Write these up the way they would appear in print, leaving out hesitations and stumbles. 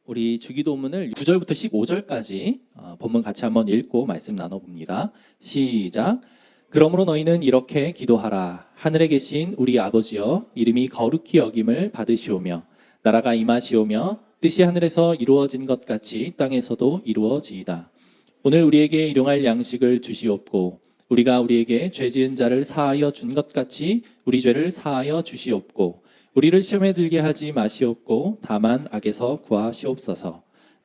우리 주기도문을 9절부터 15절까지 본문 같이 한번 읽고 말씀 나눠봅니다. 시작. 그러므로 너희는 이렇게 기도하라. 하늘에 계신 우리 아버지여, 이름이 거룩히 여김을 받으시오며 나라가 임하시오며 뜻이 하늘에서 이루어진 것 같이 땅에서도 이루어지이다. 오늘 우리에게 일용할 양식을 주시옵고 우리가 우리에게 죄 지은 자를 사하여 준 것 같이 우리 죄를 사하여 주시옵고 우리를 시험에 들게 하지 마시옵고 다만 악에서 구하시옵소서.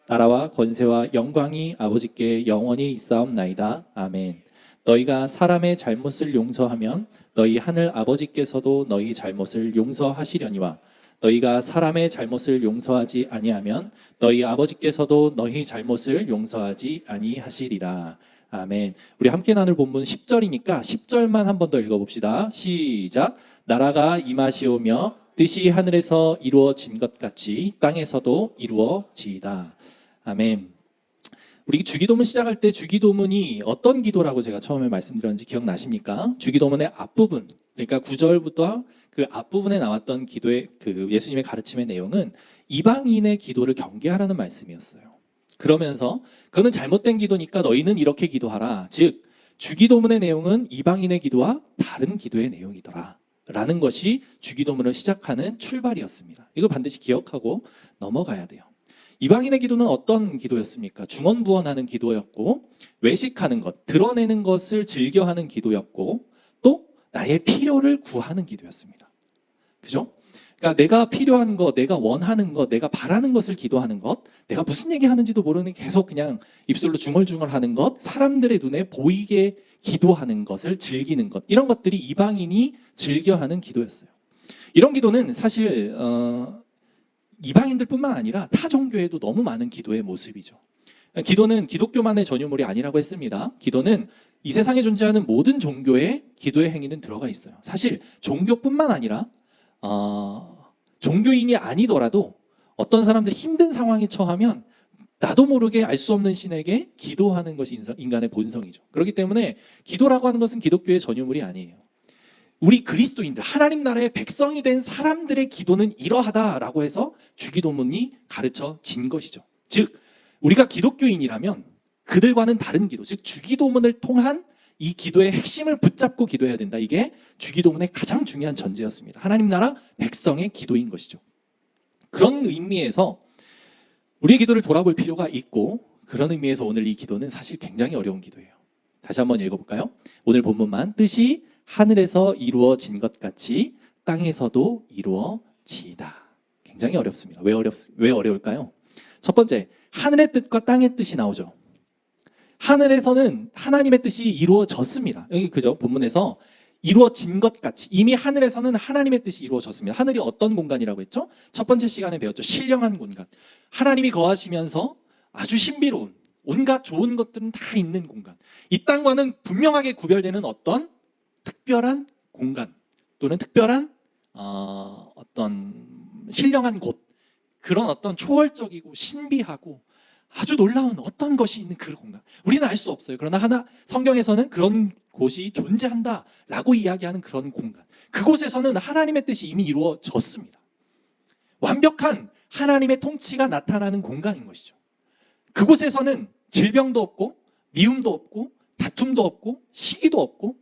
나라와 권세와 영광이 아버지께 영원히 있사옵나이다. 아멘. 너희가 사람의 잘못을 용서하면 너희 하늘 아버지께서도 너희 잘못을 용서하시려니와 너희가 사람의 잘못을 용서하지 아니하면 너희 아버지께서도 너희 잘못을 용서하지 아니하시리라. 아멘. 우리 함께 나눌 본문 10절이니까 10절만 한 번 더 읽어봅시다. 시작. 나라가 임하시오며 뜻이 하늘에서 이루어진 것 같이 땅에서도 이루어지이다. 아멘. 우리 주기도문 시작할 때 주기도문이 어떤 기도라고 제가 처음에 말씀드렸는지 기억나십니까? 주기도문의 앞부분, 그러니까 9절부터 그 앞부분에 나왔던 기도의 그 예수님의 가르침의 내용은 이방인의 기도를 경계하라는 말씀이었어요. 그러면서 그거는 잘못된 기도니까 너희는 이렇게 기도하라. 즉 주기도문의 내용은 이방인의 기도와 다른 기도의 내용이더라 라는 것이 주기도문을 시작하는 출발이었습니다. 이걸 반드시 기억하고 넘어가야 돼요. 이방인의 기도는 어떤 기도였습니까? 중언부언하는 기도였고, 외식하는 것, 드러내는 것을 즐겨하는 기도였고, 또 나의 필요를 구하는 기도였습니다. 그죠? 그러니까 내가 필요한 것, 내가 원하는 것, 내가 바라는 것을 기도하는 것, 내가 무슨 얘기하는지도 모르는 계속 그냥 입술로 중얼중얼하는 것, 사람들의 눈에 보이게 기도하는 것을 즐기는 것, 이런 것들이 이방인이 즐겨하는 기도였어요. 이런 기도는 사실 이방인들뿐만 아니라 타 종교에도 너무 많은 기도의 모습이죠. 기도는 기독교만의 전유물이 아니라고 했습니다. 기도는 이 세상에 존재하는 모든 종교의 기도의 행위는 들어가 있어요. 사실 종교뿐만 아니라 종교인이 아니더라도 어떤 사람들 힘든 상황에 처하면 나도 모르게 알 수 없는 신에게 기도하는 것이 인간의 본성이죠. 그렇기 때문에 기도라고 하는 것은 기독교의 전유물이 아니에요. 우리 그리스도인들, 하나님 나라의 백성이 된 사람들의 기도는 이러하다라고 해서 주기도문이 가르쳐진 것이죠. 즉 우리가 기독교인이라면 그들과는 다른 기도, 즉 주기도문을 통한 이 기도의 핵심을 붙잡고 기도해야 된다. 이게 주기도문의 가장 중요한 전제였습니다. 하나님 나라 백성의 기도인 것이죠. 그런 의미에서 우리의 기도를 돌아볼 필요가 있고, 그런 의미에서 오늘 이 기도는 사실 굉장히 어려운 기도예요. 다시 한번 읽어볼까요? 오늘 본문만. 뜻이 하늘에서 이루어진 것 같이 땅에서도 이루어지이다. 굉장히 어렵습니다. 왜 어려울까요? 첫 번째, 하늘의 뜻과 땅의 뜻이 나오죠. 하늘에서는 하나님의 뜻이 이루어졌습니다. 여기 그죠? 본문에서 이루어진 것 같이, 이미 하늘에서는 하나님의 뜻이 이루어졌습니다. 하늘이 어떤 공간이라고 했죠? 첫 번째 시간에 배웠죠. 신령한 공간. 하나님이 거하시면서 아주 신비로운 온갖 좋은 것들은 다 있는 공간. 이 땅과는 분명하게 구별되는 어떤 특별한 공간 또는 특별한 어떤 신령한 곳, 그런 어떤 초월적이고 신비하고 아주 놀라운 어떤 것이 있는 그 공간, 우리는 알 수 없어요. 그러나 성경에서는 그런 곳이 존재한다라고 이야기하는 그런 공간, 그곳에서는 하나님의 뜻이 이미 이루어졌습니다. 완벽한 하나님의 통치가 나타나는 공간인 것이죠. 그곳에서는 질병도 없고 미움도 없고 다툼도 없고 시기도 없고,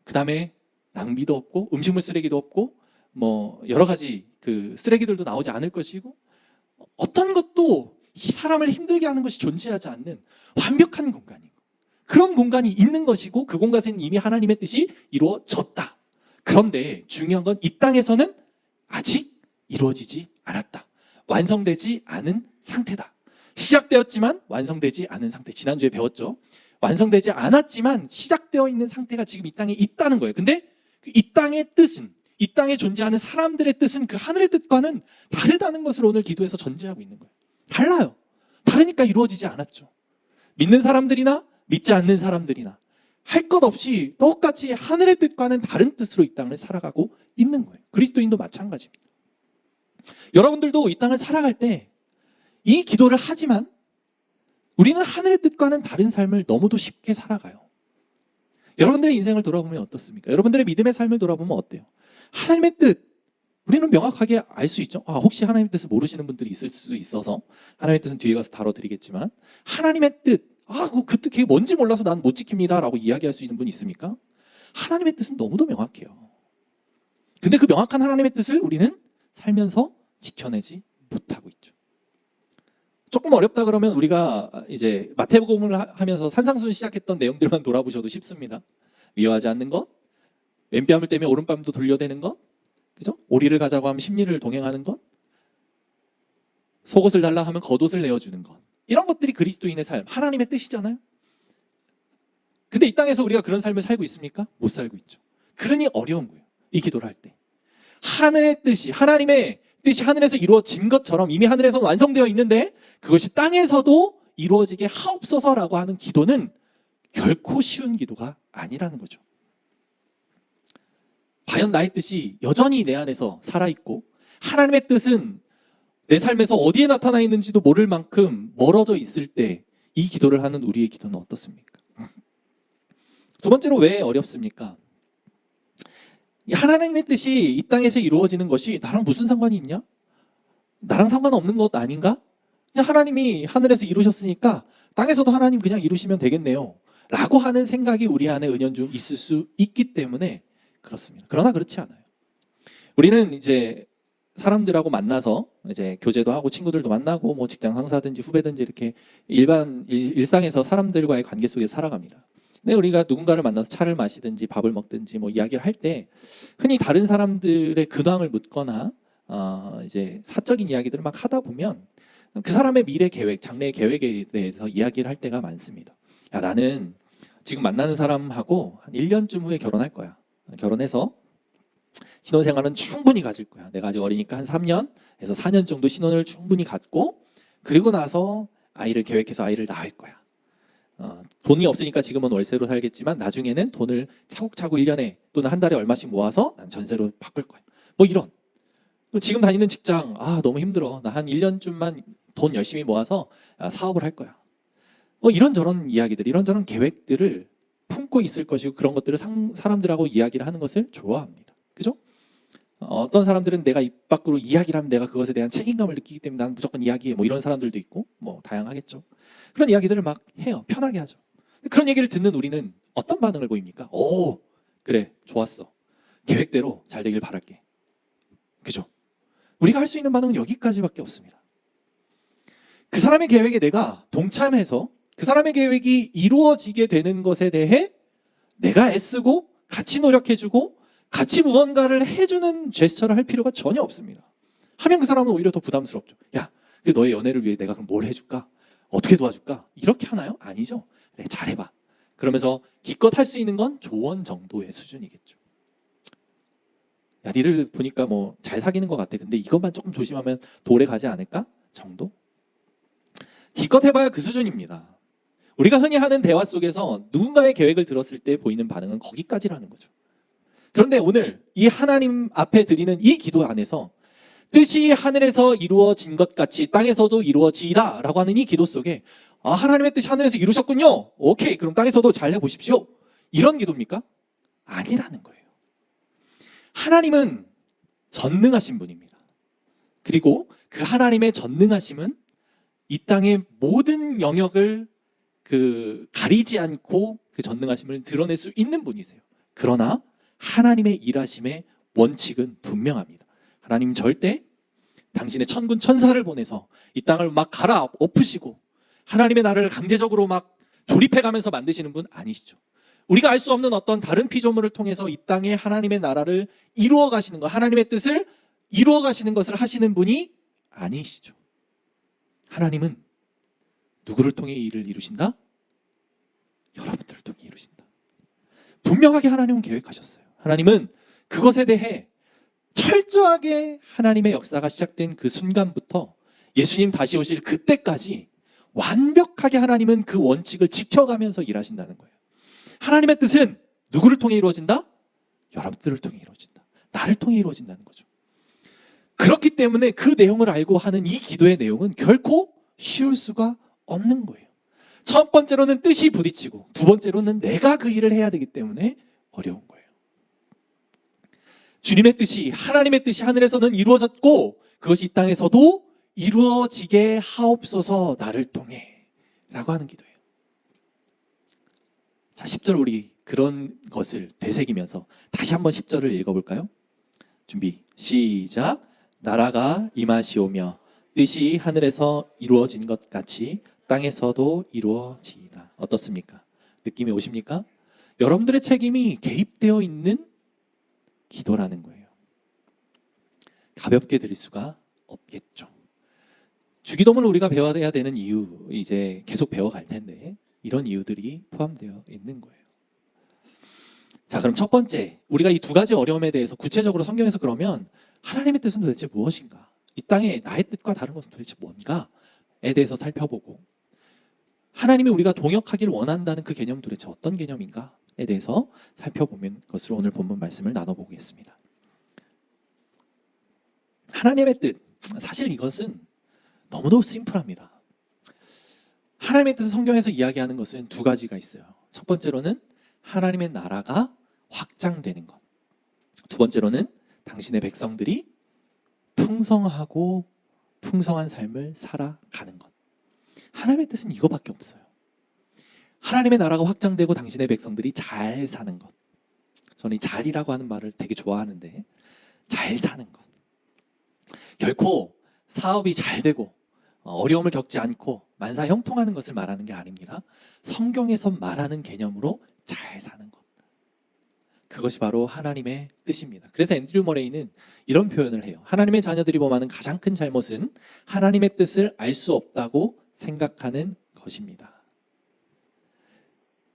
그 다음에 낭비도 없고 음식물 쓰레기도 없고 뭐 여러 가지 그 쓰레기들도 나오지 않을 것이고, 어떤 것도 이 사람을 힘들게 하는 것이 존재하지 않는 완벽한 공간이고, 그런 공간이 있는 것이고, 그 공간에는 이미 하나님의 뜻이 이루어졌다. 그런데 중요한 건 이 땅에서는 아직 이루어지지 않았다. 완성되지 않은 상태다. 시작되었지만 완성되지 않은 상태. 지난주에 배웠죠. 완성되지 않았지만 시작되어 있는 상태가 지금 이 땅에 있다는 거예요. 근데 이 땅의 뜻은, 이 땅에 존재하는 사람들의 뜻은 그 하늘의 뜻과는 다르다는 것을 오늘 기도에서 전제하고 있는 거예요. 달라요. 다르니까 이루어지지 않았죠. 믿는 사람들이나 믿지 않는 사람들이나 할 것 없이 똑같이 하늘의 뜻과는 다른 뜻으로 이 땅을 살아가고 있는 거예요. 그리스도인도 마찬가지입니다. 여러분들도 이 땅을 살아갈 때 이 기도를 하지만 우리는 하늘의 뜻과는 다른 삶을 너무도 쉽게 살아가요. 여러분들의 인생을 돌아보면 어떻습니까? 여러분들의 믿음의 삶을 돌아보면 어때요? 하나님의 뜻, 우리는 명확하게 알 수 있죠. 혹시 하나님의 뜻을 모르시는 분들이 있을 수 있어서 하나님의 뜻은 뒤에 가서 다뤄드리겠지만 하나님의 뜻, 그 뜻 그게 뭔지 몰라서 난 못 지킵니다 라고 이야기할 수 있는 분이 있습니까? 하나님의 뜻은 너무도 명확해요. 근데 그 명확한 하나님의 뜻을 우리는 살면서 지켜내지 못하고 있죠. 조금 어렵다 그러면 우리가 이제 마태복음을 하면서 산상순 시작했던 내용들만 돌아보셔도 쉽습니다. 미워하지 않는 것, 왼뺨을 떼며 오른뺨도 돌려대는 것, 그죠? 오리를 가자고 하면 십리를 동행하는 것, 속옷을 달라 하면 겉옷을 내어주는 것, 이런 것들이 그리스도인의 삶, 하나님의 뜻이잖아요. 근데 이 땅에서 우리가 그런 삶을 살고 있습니까? 못 살고 있죠. 그러니 어려운 거예요. 이 기도를 할 때. 하늘의 뜻이, 하나님의 뜻이 하늘에서 이루어진 것처럼 이미 하늘에서 완성되어 있는데 그것이 땅에서도 이루어지게 하옵소서라고 하는 기도는 결코 쉬운 기도가 아니라는 거죠. 과연 나의 뜻이 여전히 내 안에서 살아있고 하나님의 뜻은 내 삶에서 어디에 나타나 있는지도 모를 만큼 멀어져 있을 때 이 기도를 하는 우리의 기도는 어떻습니까? 두 번째로 왜 어렵습니까? 하나님의 뜻이 이 땅에서 이루어지는 것이 나랑 무슨 상관이 있냐? 나랑 상관없는 것 아닌가? 그냥 하나님이 하늘에서 이루셨으니까 땅에서도 하나님 그냥 이루시면 되겠네요 라고 하는 생각이 우리 안에 은연중 있을 수 있기 때문에 그렇습니다. 그러나 그렇지 않아요. 우리는 이제 사람들하고 만나서 이제 교제도 하고 친구들도 만나고 뭐 직장 상사든지 후배든지 이렇게 일상에서 사람들과의 관계 속에 살아갑니다. 근데 우리가 누군가를 만나서 차를 마시든지 밥을 먹든지 뭐 이야기를 할 때 흔히 다른 사람들의 근황을 묻거나 이제 사적인 이야기들을 막 하다 보면 그 사람의 미래 계획, 장래 계획에 대해서 이야기를 할 때가 많습니다. 야, 나는 지금 만나는 사람하고 한 1년쯤 후에 결혼할 거야. 결혼해서 신혼생활은 충분히 가질 거야. 내가 아직 어리니까 한 3년에서 4년 정도 신혼을 충분히 갖고 그리고 나서 아이를 계획해서 아이를 낳을 거야. 돈이 없으니까 지금은 월세로 살겠지만 나중에는 돈을 차곡차곡 1년에 또는 한 달에 얼마씩 모아서 난 전세로 바꿀 거야. 뭐 이런. 지금 다니는 직장 너무 힘들어. 나 한 1년쯤만 돈 열심히 모아서 사업을 할 거야. 뭐 이런저런 이야기들, 이런저런 계획들을 품고 있을 것이고 그런 것들을 사람들하고 이야기를 하는 것을 좋아합니다. 그죠? 어떤 사람들은 내가 입 밖으로 이야기를 하면 내가 그것에 대한 책임감을 느끼기 때문에 나는 무조건 이야기해. 뭐 이런 사람들도 있고 뭐 다양하겠죠. 그런 이야기들을 막 해요. 편하게 하죠. 그런 얘기를 듣는 우리는 어떤 반응을 보입니까? 오, 그래, 좋았어. 계획대로 잘 되길 바랄게. 그죠? 우리가 할 수 있는 반응은 여기까지밖에 없습니다. 그 사람의 계획에 내가 동참해서 그 사람의 계획이 이루어지게 되는 것에 대해 내가 애쓰고 같이 노력해주고 같이 무언가를 해주는 제스처를 할 필요가 전혀 없습니다. 하면 그 사람은 오히려 더 부담스럽죠. 야, 너의 연애를 위해 내가 그럼 뭘 해줄까? 어떻게 도와줄까? 이렇게 하나요? 아니죠. 그래, 잘해봐. 그러면서 기껏 할 수 있는 건 조언 정도의 수준이겠죠. 야, 니들 보니까 뭐 잘 사귀는 것 같아. 근데 이것만 조금 조심하면 더 오래 가지 않을까? 정도? 기껏 해봐야 그 수준입니다. 우리가 흔히 하는 대화 속에서 누군가의 계획을 들었을 때 보이는 반응은 거기까지라는 거죠. 그런데 오늘 이 하나님 앞에 드리는 이 기도 안에서 뜻이 하늘에서 이루어진 것 같이 땅에서도 이루어지이다 라고 하는 이 기도 속에 하나님의 뜻이 하늘에서 이루셨군요. 오케이, 그럼 땅에서도 잘 해보십시오. 이런 기도입니까? 아니라는 거예요. 하나님은 전능하신 분입니다. 그리고 그 하나님의 전능하심은 이 땅의 모든 영역을 가리지 않고 그 전능하심을 드러낼 수 있는 분이세요. 그러나 하나님의 일하심의 원칙은 분명합니다. 하나님 절대 당신의 천군 천사를 보내서 이 땅을 막 갈아 엎으시고 하나님의 나라를 강제적으로 막 조립해가면서 만드시는 분 아니시죠. 우리가 알 수 없는 어떤 다른 피조물을 통해서 이 땅에 하나님의 나라를 이루어 가시는 것, 하나님의 뜻을 이루어 가시는 것을 하시는 분이 아니시죠. 하나님은 누구를 통해 이 일을 이루신다? 여러분들을 통해 이루신다. 분명하게 하나님은 계획하셨어요. 하나님은 그것에 대해 철저하게 하나님의 역사가 시작된 그 순간부터 예수님 다시 오실 그때까지 완벽하게 하나님은 그 원칙을 지켜가면서 일하신다는 거예요. 하나님의 뜻은 누구를 통해 이루어진다? 여러분들을 통해 이루어진다. 나를 통해 이루어진다는 거죠. 그렇기 때문에 그 내용을 알고 하는 이 기도의 내용은 결코 쉬울 수가 없는 거예요. 첫 번째로는 뜻이 부딪히고 두 번째로는 내가 그 일을 해야 되기 때문에 어려운 거예요. 주님의 뜻이, 하나님의 뜻이 하늘에서는 이루어졌고 그것이 이 땅에서도 이루어지게 하옵소서 나를 통해 라고 하는 기도예요. 자, 10절 우리 그런 것을 되새기면서 다시 한번 10절을 읽어볼까요? 준비 시작. 나라가 임하시오며 뜻이 하늘에서 이루어진 것 같이 땅에서도 이루어지이다. 어떻습니까? 느낌이 오십니까? 여러분들의 책임이 개입되어 있는 기도라는 거예요. 가볍게 드릴 수가 없겠죠. 주기도문을 우리가 배워야 되는 이유, 이제 계속 배워갈 텐데 이런 이유들이 포함되어 있는 거예요. 자, 그럼 첫 번째, 우리가 이 두 가지 어려움에 대해서 구체적으로 성경에서 그러면 하나님의 뜻은 도대체 무엇인가? 이 땅에 나의 뜻과 다른 것은 도대체 뭔가에 대해서 살펴보고, 하나님이 우리가 동역하기를 원한다는 그 개념은 도대체 어떤 개념인가에 대해서 살펴보는 것으로 오늘 본문 말씀을 나눠보겠습니다. 하나님의 뜻, 사실 이것은 너무도 심플합니다. 하나님의 뜻을 성경에서 이야기하는 것은 두 가지가 있어요. 첫 번째로는 하나님의 나라가 확장되는 것. 두 번째로는 당신의 백성들이 풍성하고 풍성한 삶을 살아가는 것. 하나님의 뜻은 이거밖에 없어요. 하나님의 나라가 확장되고 당신의 백성들이 잘 사는 것. 저는 이 잘이라고 하는 말을 되게 좋아하는데, 잘 사는 것. 결코 사업이 잘 되고 어려움을 겪지 않고 만사 형통하는 것을 말하는 게 아닙니다. 성경에서 말하는 개념으로 잘 사는 것. 그것이 바로 하나님의 뜻입니다. 그래서 앤드류 머레이는 이런 표현을 해요. 하나님의 자녀들이 범하는 가장 큰 잘못은 하나님의 뜻을 알 수 없다고 생각하는 것입니다.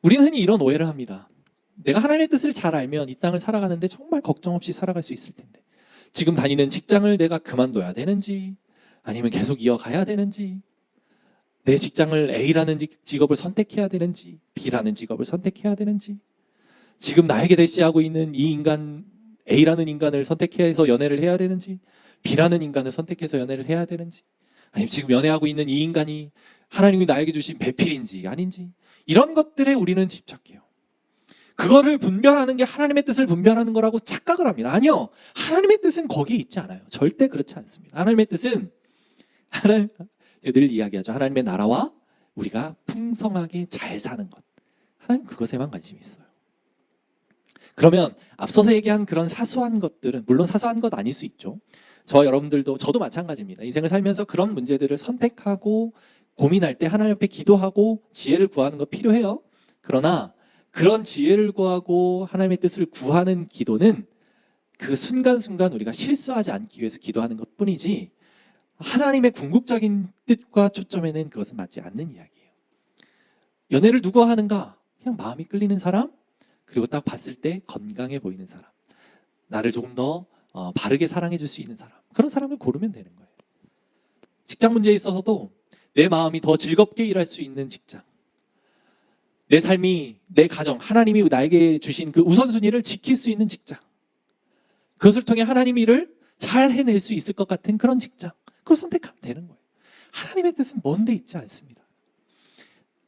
우리는 흔히 이런 오해를 합니다. 내가 하나님의 뜻을 잘 알면 이 땅을 살아가는데 정말 걱정 없이 살아갈 수 있을 텐데, 지금 다니는 직장을 내가 그만둬야 되는지 아니면 계속 이어가야 되는지, 내 직장을 A라는 직업을 선택해야 되는지 B라는 직업을 선택해야 되는지, 지금 나에게 대시하고 있는 이 인간 A라는 인간을 선택해서 연애를 해야 되는지 B라는 인간을 선택해서 연애를 해야 되는지, 아니면 지금 연애하고 있는 이 인간이 하나님이 나에게 주신 배필인지 아닌지, 이런 것들에 우리는 집착해요. 그거를 분별하는 게 하나님의 뜻을 분별하는 거라고 착각을 합니다. 아니요, 하나님의 뜻은 거기에 있지 않아요. 절대 그렇지 않습니다. 하나님의 뜻은 늘 이야기하죠. 하나님의 나라와 우리가 풍성하게 잘 사는 것. 하나님 그것에만 관심이 있어요. 그러면 앞서서 얘기한 그런 사소한 것들은, 물론 사소한 것 아닐 수 있죠. 여러분들도, 저도 마찬가지입니다. 인생을 살면서 그런 문제들을 선택하고 고민할 때 하나님 앞에 기도하고 지혜를 구하는 거 필요해요. 그러나 그런 지혜를 구하고 하나님의 뜻을 구하는 기도는 그 순간순간 우리가 실수하지 않기 위해서 기도하는 것 뿐이지, 하나님의 궁극적인 뜻과 초점에는 그것은 맞지 않는 이야기예요. 연애를 누가 하는가? 그냥 마음이 끌리는 사람, 그리고 딱 봤을 때 건강해 보이는 사람, 나를 조금 더 바르게 사랑해 줄 수 있는 사람, 그런 사람을 고르면 되는 거예요. 직장 문제에 있어서도 내 마음이 더 즐겁게 일할 수 있는 직장, 내 삶이, 내 가정, 하나님이 나에게 주신 그 우선순위를 지킬 수 있는 직장, 그것을 통해 하나님 일을 잘 해낼 수 있을 것 같은 그런 직장, 그걸 선택하면 되는 거예요. 하나님의 뜻은 먼데 있지 않습니다.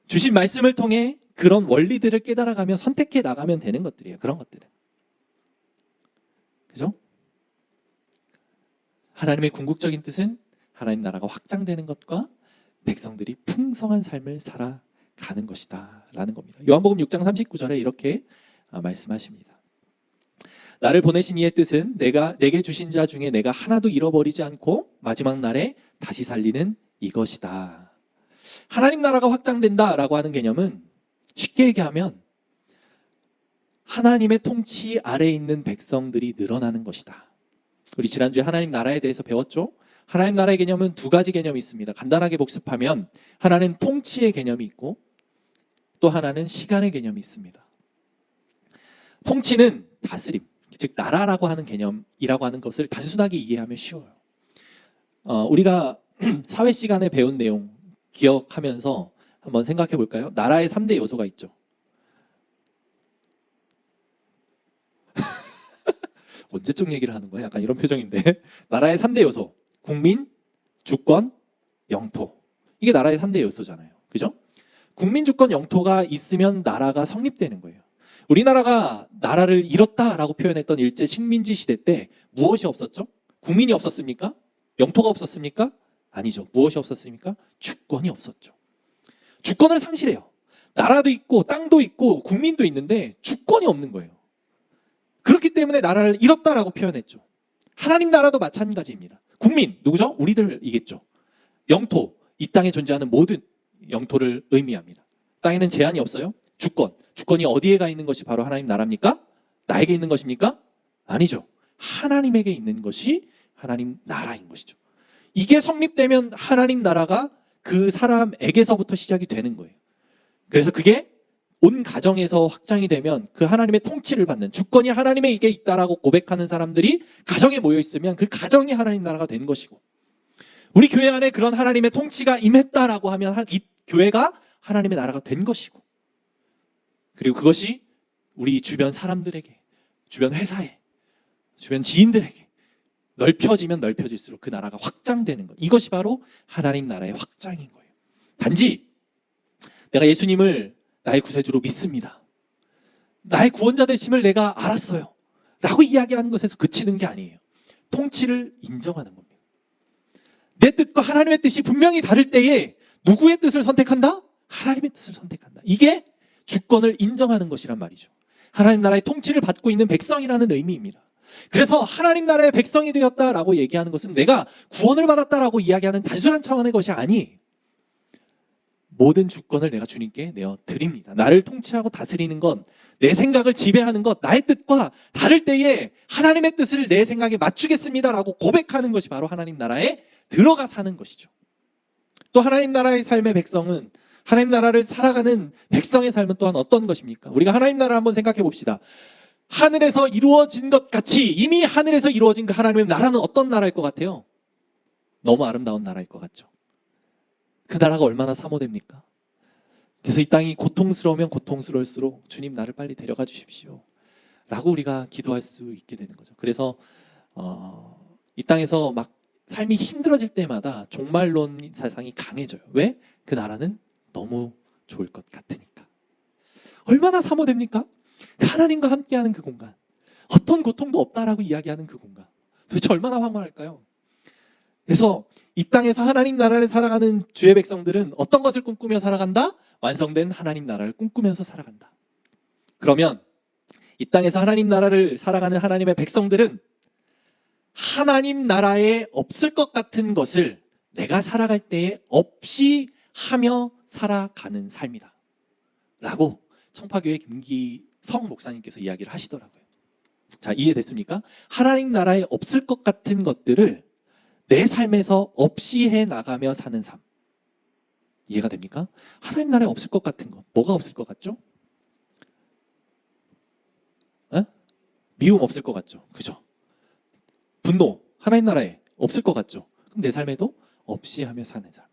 주신 말씀을 통해 그런 원리들을 깨달아가며 선택해 나가면 되는 것들이에요. 그런 것들은. 그죠? 하나님의 궁극적인 뜻은 하나님 나라가 확장되는 것과 백성들이 풍성한 삶을 살아가는 것이다 라는 겁니다. 요한복음 6장 39절에 이렇게 말씀하십니다. 나를 보내신 이의 뜻은 내게 주신 자 중에 내가 하나도 잃어버리지 않고 마지막 날에 다시 살리는 이것이다. 하나님 나라가 확장된다라고 하는 개념은 쉽게 얘기하면 하나님의 통치 아래에 있는 백성들이 늘어나는 것이다. 우리 지난주에 하나님 나라에 대해서 배웠죠? 하나님 나라의 개념은 두 가지 개념이 있습니다. 간단하게 복습하면 하나는 통치의 개념이 있고 또 하나는 시간의 개념이 있습니다. 통치는 다스림, 즉 나라라고 하는 개념이라고 하는 것을 단순하게 이해하면 쉬워요. 우리가 사회 시간에 배운 내용 기억하면서 한번 생각해 볼까요? 나라의 3대 요소가 있죠. 언제쯤 얘기를 하는 거야? 약간 이런 표정인데. 나라의 3대 요소, 국민, 주권, 영토. 이게 나라의 3대 요소잖아요. 그죠? 국민, 주권, 영토가 있으면 나라가 성립되는 거예요. 우리나라가 나라를 잃었다라고 표현했던 일제 식민지 시대 때 무엇이 없었죠? 국민이 없었습니까? 영토가 없었습니까? 아니죠. 무엇이 없었습니까? 주권이 없었죠. 주권을 상실해요. 나라도 있고 땅도 있고 국민도 있는데 주권이 없는 거예요. 그렇기 때문에 나라를 잃었다라고 표현했죠. 하나님 나라도 마찬가지입니다. 국민, 누구죠? 우리들이겠죠. 영토, 이 땅에 존재하는 모든 영토를 의미합니다. 땅에는 제한이 없어요. 주권이 어디에 가 있는 것이 바로 하나님 나라입니까? 나에게 있는 것입니까? 아니죠. 하나님에게 있는 것이 하나님 나라인 것이죠. 이게 성립되면 하나님 나라가 그 사람에게서부터 시작이 되는 거예요. 그래서 그게 온 가정에서 확장이 되면 그 하나님의 통치를 받는, 주권이 하나님에게 있다라고 고백하는 사람들이 가정에 모여 있으면 그 가정이 하나님 나라가 된 것이고, 우리 교회 안에 그런 하나님의 통치가 임했다라고 하면 이 교회가 하나님의 나라가 된 것이고, 그리고 그것이 우리 주변 사람들에게, 주변 회사에, 주변 지인들에게 넓혀지면 넓혀질수록 그 나라가 확장되는 것. 이것이 바로 하나님 나라의 확장인 거예요. 단지 내가 예수님을 나의 구세주로 믿습니다, 나의 구원자 되심을 내가 알았어요 라고 이야기하는 것에서 그치는 게 아니에요. 통치를 인정하는 겁니다. 내 뜻과 하나님의 뜻이 분명히 다를 때에 누구의 뜻을 선택한다? 하나님의 뜻을 선택한다. 이게 주권을 인정하는 것이란 말이죠. 하나님 나라의 통치를 받고 있는 백성이라는 의미입니다. 그래서 하나님 나라의 백성이 되었다라고 얘기하는 것은 내가 구원을 받았다라고 이야기하는 단순한 차원의 것이 아니에요. 모든 주권을 내가 주님께 내어 드립니다. 나를 통치하고 다스리는 건, 내 생각을 지배하는 것, 나의 뜻과 다를 때에 하나님의 뜻을 내 생각에 맞추겠습니다라고 고백하는 것이 바로 하나님 나라에 들어가 사는 것이죠. 또 하나님 나라의 삶의 백성은, 하나님 나라를 살아가는 백성의 삶은 또한 어떤 것입니까? 우리가 하나님 나라를 한번 생각해 봅시다. 하늘에서 이루어진 것 같이 이미 하늘에서 이루어진 그 하나님의 나라는 어떤 나라일 것 같아요? 너무 아름다운 나라일 것 같죠. 그 나라가 얼마나 사모됩니까? 그래서 이 땅이 고통스러우면 고통스러울수록 주님 나를 빨리 데려가 주십시오 라고 우리가 기도할 수 있게 되는 거죠. 그래서 이 땅에서 막 삶이 힘들어질 때마다 종말론 사상이 강해져요. 왜? 그 나라는 너무 좋을 것 같으니까. 얼마나 사모됩니까? 하나님과 함께하는 그 공간, 어떤 고통도 없다라고 이야기하는 그 공간, 도대체 얼마나 황홀할까요? 그래서 이 땅에서 하나님 나라를 살아가는 주의 백성들은 어떤 것을 꿈꾸며 살아간다? 완성된 하나님 나라를 꿈꾸면서 살아간다. 그러면 이 땅에서 하나님 나라를 살아가는 하나님의 백성들은 하나님 나라에 없을 것 같은 것을 내가 살아갈 때에 없이 하며 살아가는 삶이다 라고 청파교회 김기성 목사님께서 이야기를 하시더라고요. 자, 이해됐습니까? 하나님 나라에 없을 것 같은 것들을 내 삶에서 없이 해나가며 사는 삶. 이해가 됩니까? 하나님 나라에 없을 것 같은 것. 뭐가 없을 것 같죠? 미움 없을 것 같죠? 그죠? 분노, 하나님 나라에 없을 것 같죠? 그럼 내 삶에도 없이 하며 사는 삶.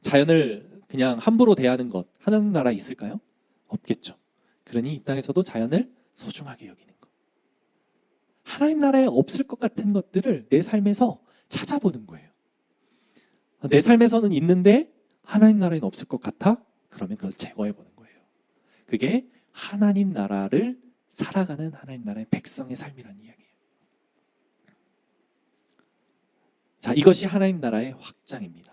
자연을 그냥 함부로 대하는 것, 하나님 나라에 있을까요? 없겠죠. 그러니 이 땅에서도 자연을 소중하게 여기는 것. 하나님 나라에 없을 것 같은 것들을 내 삶에서 찾아보는 거예요. 내 삶에서는 있는데 하나님 나라에는 없을 것 같아? 그러면 그걸 제거해보는 거예요. 그게 하나님 나라를 살아가는 하나님 나라의 백성의 삶이라는 이야기예요. 자, 이것이 하나님 나라의 확장입니다.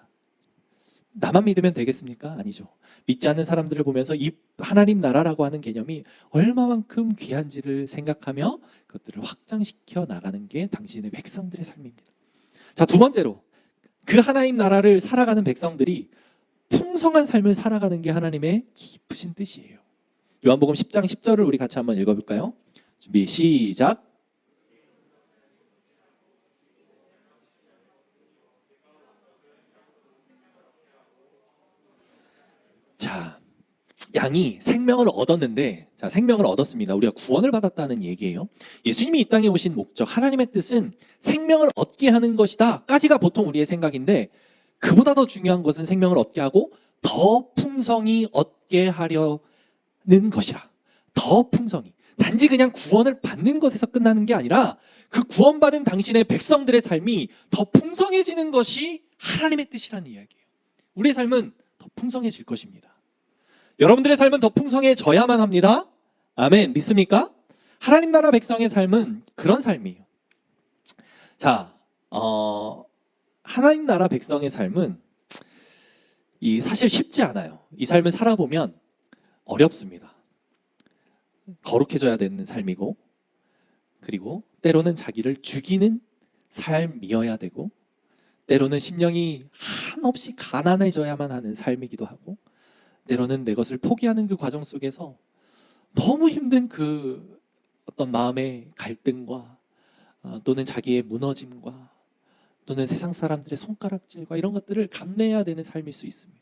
나만 믿으면 되겠습니까? 아니죠. 믿지 않는 사람들을 보면서 이 하나님 나라라고 하는 개념이 얼마만큼 귀한지를 생각하며 그것들을 확장시켜 나가는 게 당신의 백성들의 삶입니다. 자, 두 번째로 그 하나님 나라를 살아가는 백성들이 풍성한 삶을 살아가는 게 하나님의 깊으신 뜻이에요. 요한복음 10장 10절을 우리 같이 한번 읽어볼까요? 준비 시작. 자, 양이 생명을 얻었는데, 자, 생명을 얻었습니다. 우리가 구원을 받았다는 얘기예요. 예수님이 이 땅에 오신 목적, 하나님의 뜻은 생명을 얻게 하는 것이다 까지가 보통 우리의 생각인데, 그보다 더 중요한 것은 생명을 얻게 하고 더 풍성히 얻게 하려는 것이라. 더 풍성히. 단지 그냥 구원을 받는 것에서 끝나는 게 아니라 그 구원받은 당신의 백성들의 삶이 더 풍성해지는 것이 하나님의 뜻이라는 이야기예요. 우리의 삶은 더 풍성해질 것입니다. 여러분들의 삶은 더 풍성해져야만 합니다. 아멘. 믿습니까? 하나님 나라 백성의 삶은 그런 삶이에요. 자, 하나님 나라 백성의 삶은 사실 쉽지 않아요. 이 삶을 살아보면 어렵습니다. 거룩해져야 되는 삶이고, 그리고 때로는 자기를 죽이는 삶이어야 되고, 때로는 심령이 한없이 가난해져야만 하는 삶이기도 하고, 때로는 내 것을 포기하는 그 과정 속에서 너무 힘든 그 어떤 마음의 갈등과 또는 자기의 무너짐과 또는 세상 사람들의 손가락질과 이런 것들을 감내해야 되는 삶일 수 있습니다.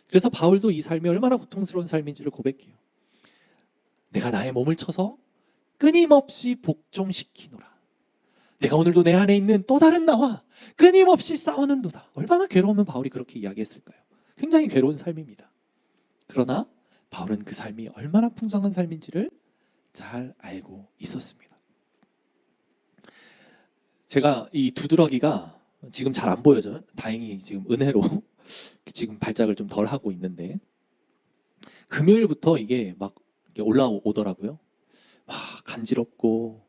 그래서 바울도 이 삶이 얼마나 고통스러운 삶인지를 고백해요. 내가 나의 몸을 쳐서 끊임없이 복종시키노라. 내가 오늘도 내 안에 있는 또 다른 나와 끊임없이 싸우는도다. 얼마나 괴로우면 바울이 그렇게 이야기했을까요? 굉장히 괴로운 삶입니다. 그러나 바울은 그 삶이 얼마나 풍성한 삶인지를 잘 알고 있었습니다. 제가 이 두드러기가 지금 잘 안 보여져요. 다행히 지금 은혜로 지금 발작을 좀 덜 하고 있는데, 금요일부터 이게 막 이렇게 올라오더라고요. 막 간지럽고,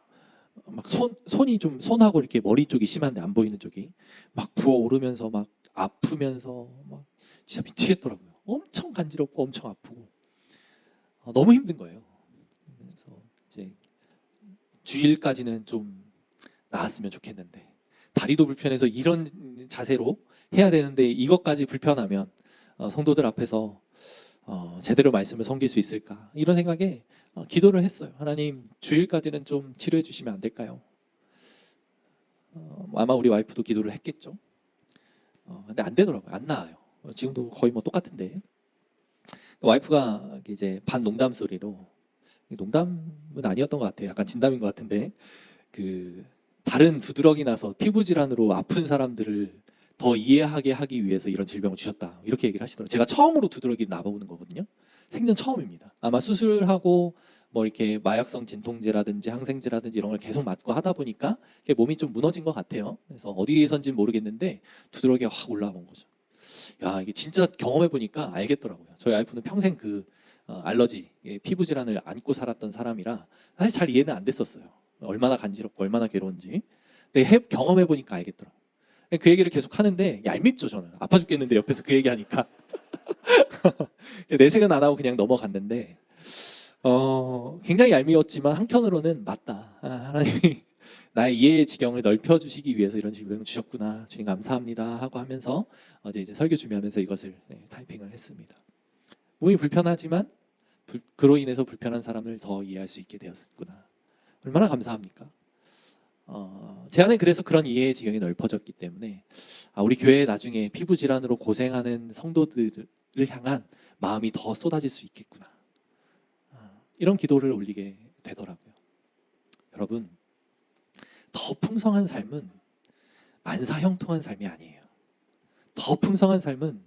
막 손이 좀, 손하고 이렇게 머리 쪽이 심한데 안 보이는 쪽이 막 부어오르면서 막 아프면서 막 진짜 미치겠더라고요. 엄청 간지럽고 엄청 아프고 너무 힘든 거예요. 그래서 이제 주일까지는 좀 나았으면 좋겠는데, 다리도 불편해서 이런 자세로 해야 되는데 이것까지 불편하면 성도들 앞에서 제대로 말씀을 섬길 수 있을까, 이런 생각에 기도를 했어요. 하나님, 주일까지는 좀 치료해 주시면 안 될까요? 아마 우리 와이프도 기도를 했겠죠. 근데 안 되더라고요. 안 나아요. 지금도 거의 뭐 똑같은데, 와이프가 이제 반 농담 소리로, 농담은 아니었던 것 같아요. 약간 진담인 것 같은데, 그 다른 두드러기 나서 피부 질환으로 아픈 사람들을 더 이해하게 하기 위해서 이런 질병을 주셨다, 이렇게 얘기를 하시더라고요. 제가 처음으로 두드러기 나보는 거거든요. 생전 처음입니다. 아마 수술하고 뭐 이렇게 마약성 진통제라든지 항생제라든지 이런 걸 계속 맞고 하다 보니까 몸이 좀 무너진 것 같아요. 그래서 어디에선지는 모르겠는데 두드러기가 확 올라온 거죠. 야, 이게 진짜 경험해 보니까 알겠더라고요. 저희 와이프는 평생 그 알러지, 피부 질환을 안고 살았던 사람이라 사실 잘 이해는 안 됐었어요. 얼마나 간지럽고 얼마나 괴로운지. 근데 경험해 보니까 알겠더라고요. 그 얘기를 계속 하는데 얄밉죠, 저는. 아파 죽겠는데 옆에서 그 얘기하니까. 내색은 안 하고 그냥 넘어갔는데, 굉장히 얄미웠지만 한편으로는 맞다. 하나님이 나의 이해의 지경을 넓혀주시기 위해서 이런 질병을 주셨구나. 주님 감사합니다 하고 하면서 어제 이제 설교 준비하면서 이것을 타이핑을 했습니다. 몸이 불편하지만 그로 인해서 불편한 사람을 더 이해할 수 있게 되었구나. 얼마나 감사합니까? 제 안에 그래서 그런 이해의 지경이 넓어졌기 때문에 우리 교회에 나중에 피부 질환으로 고생하는 성도들을 향한 마음이 더 쏟아질 수 있겠구나. 이런 기도를 올리게 되더라고요. 여러분, 더 풍성한 삶은 만사형통한 삶이 아니에요. 더 풍성한 삶은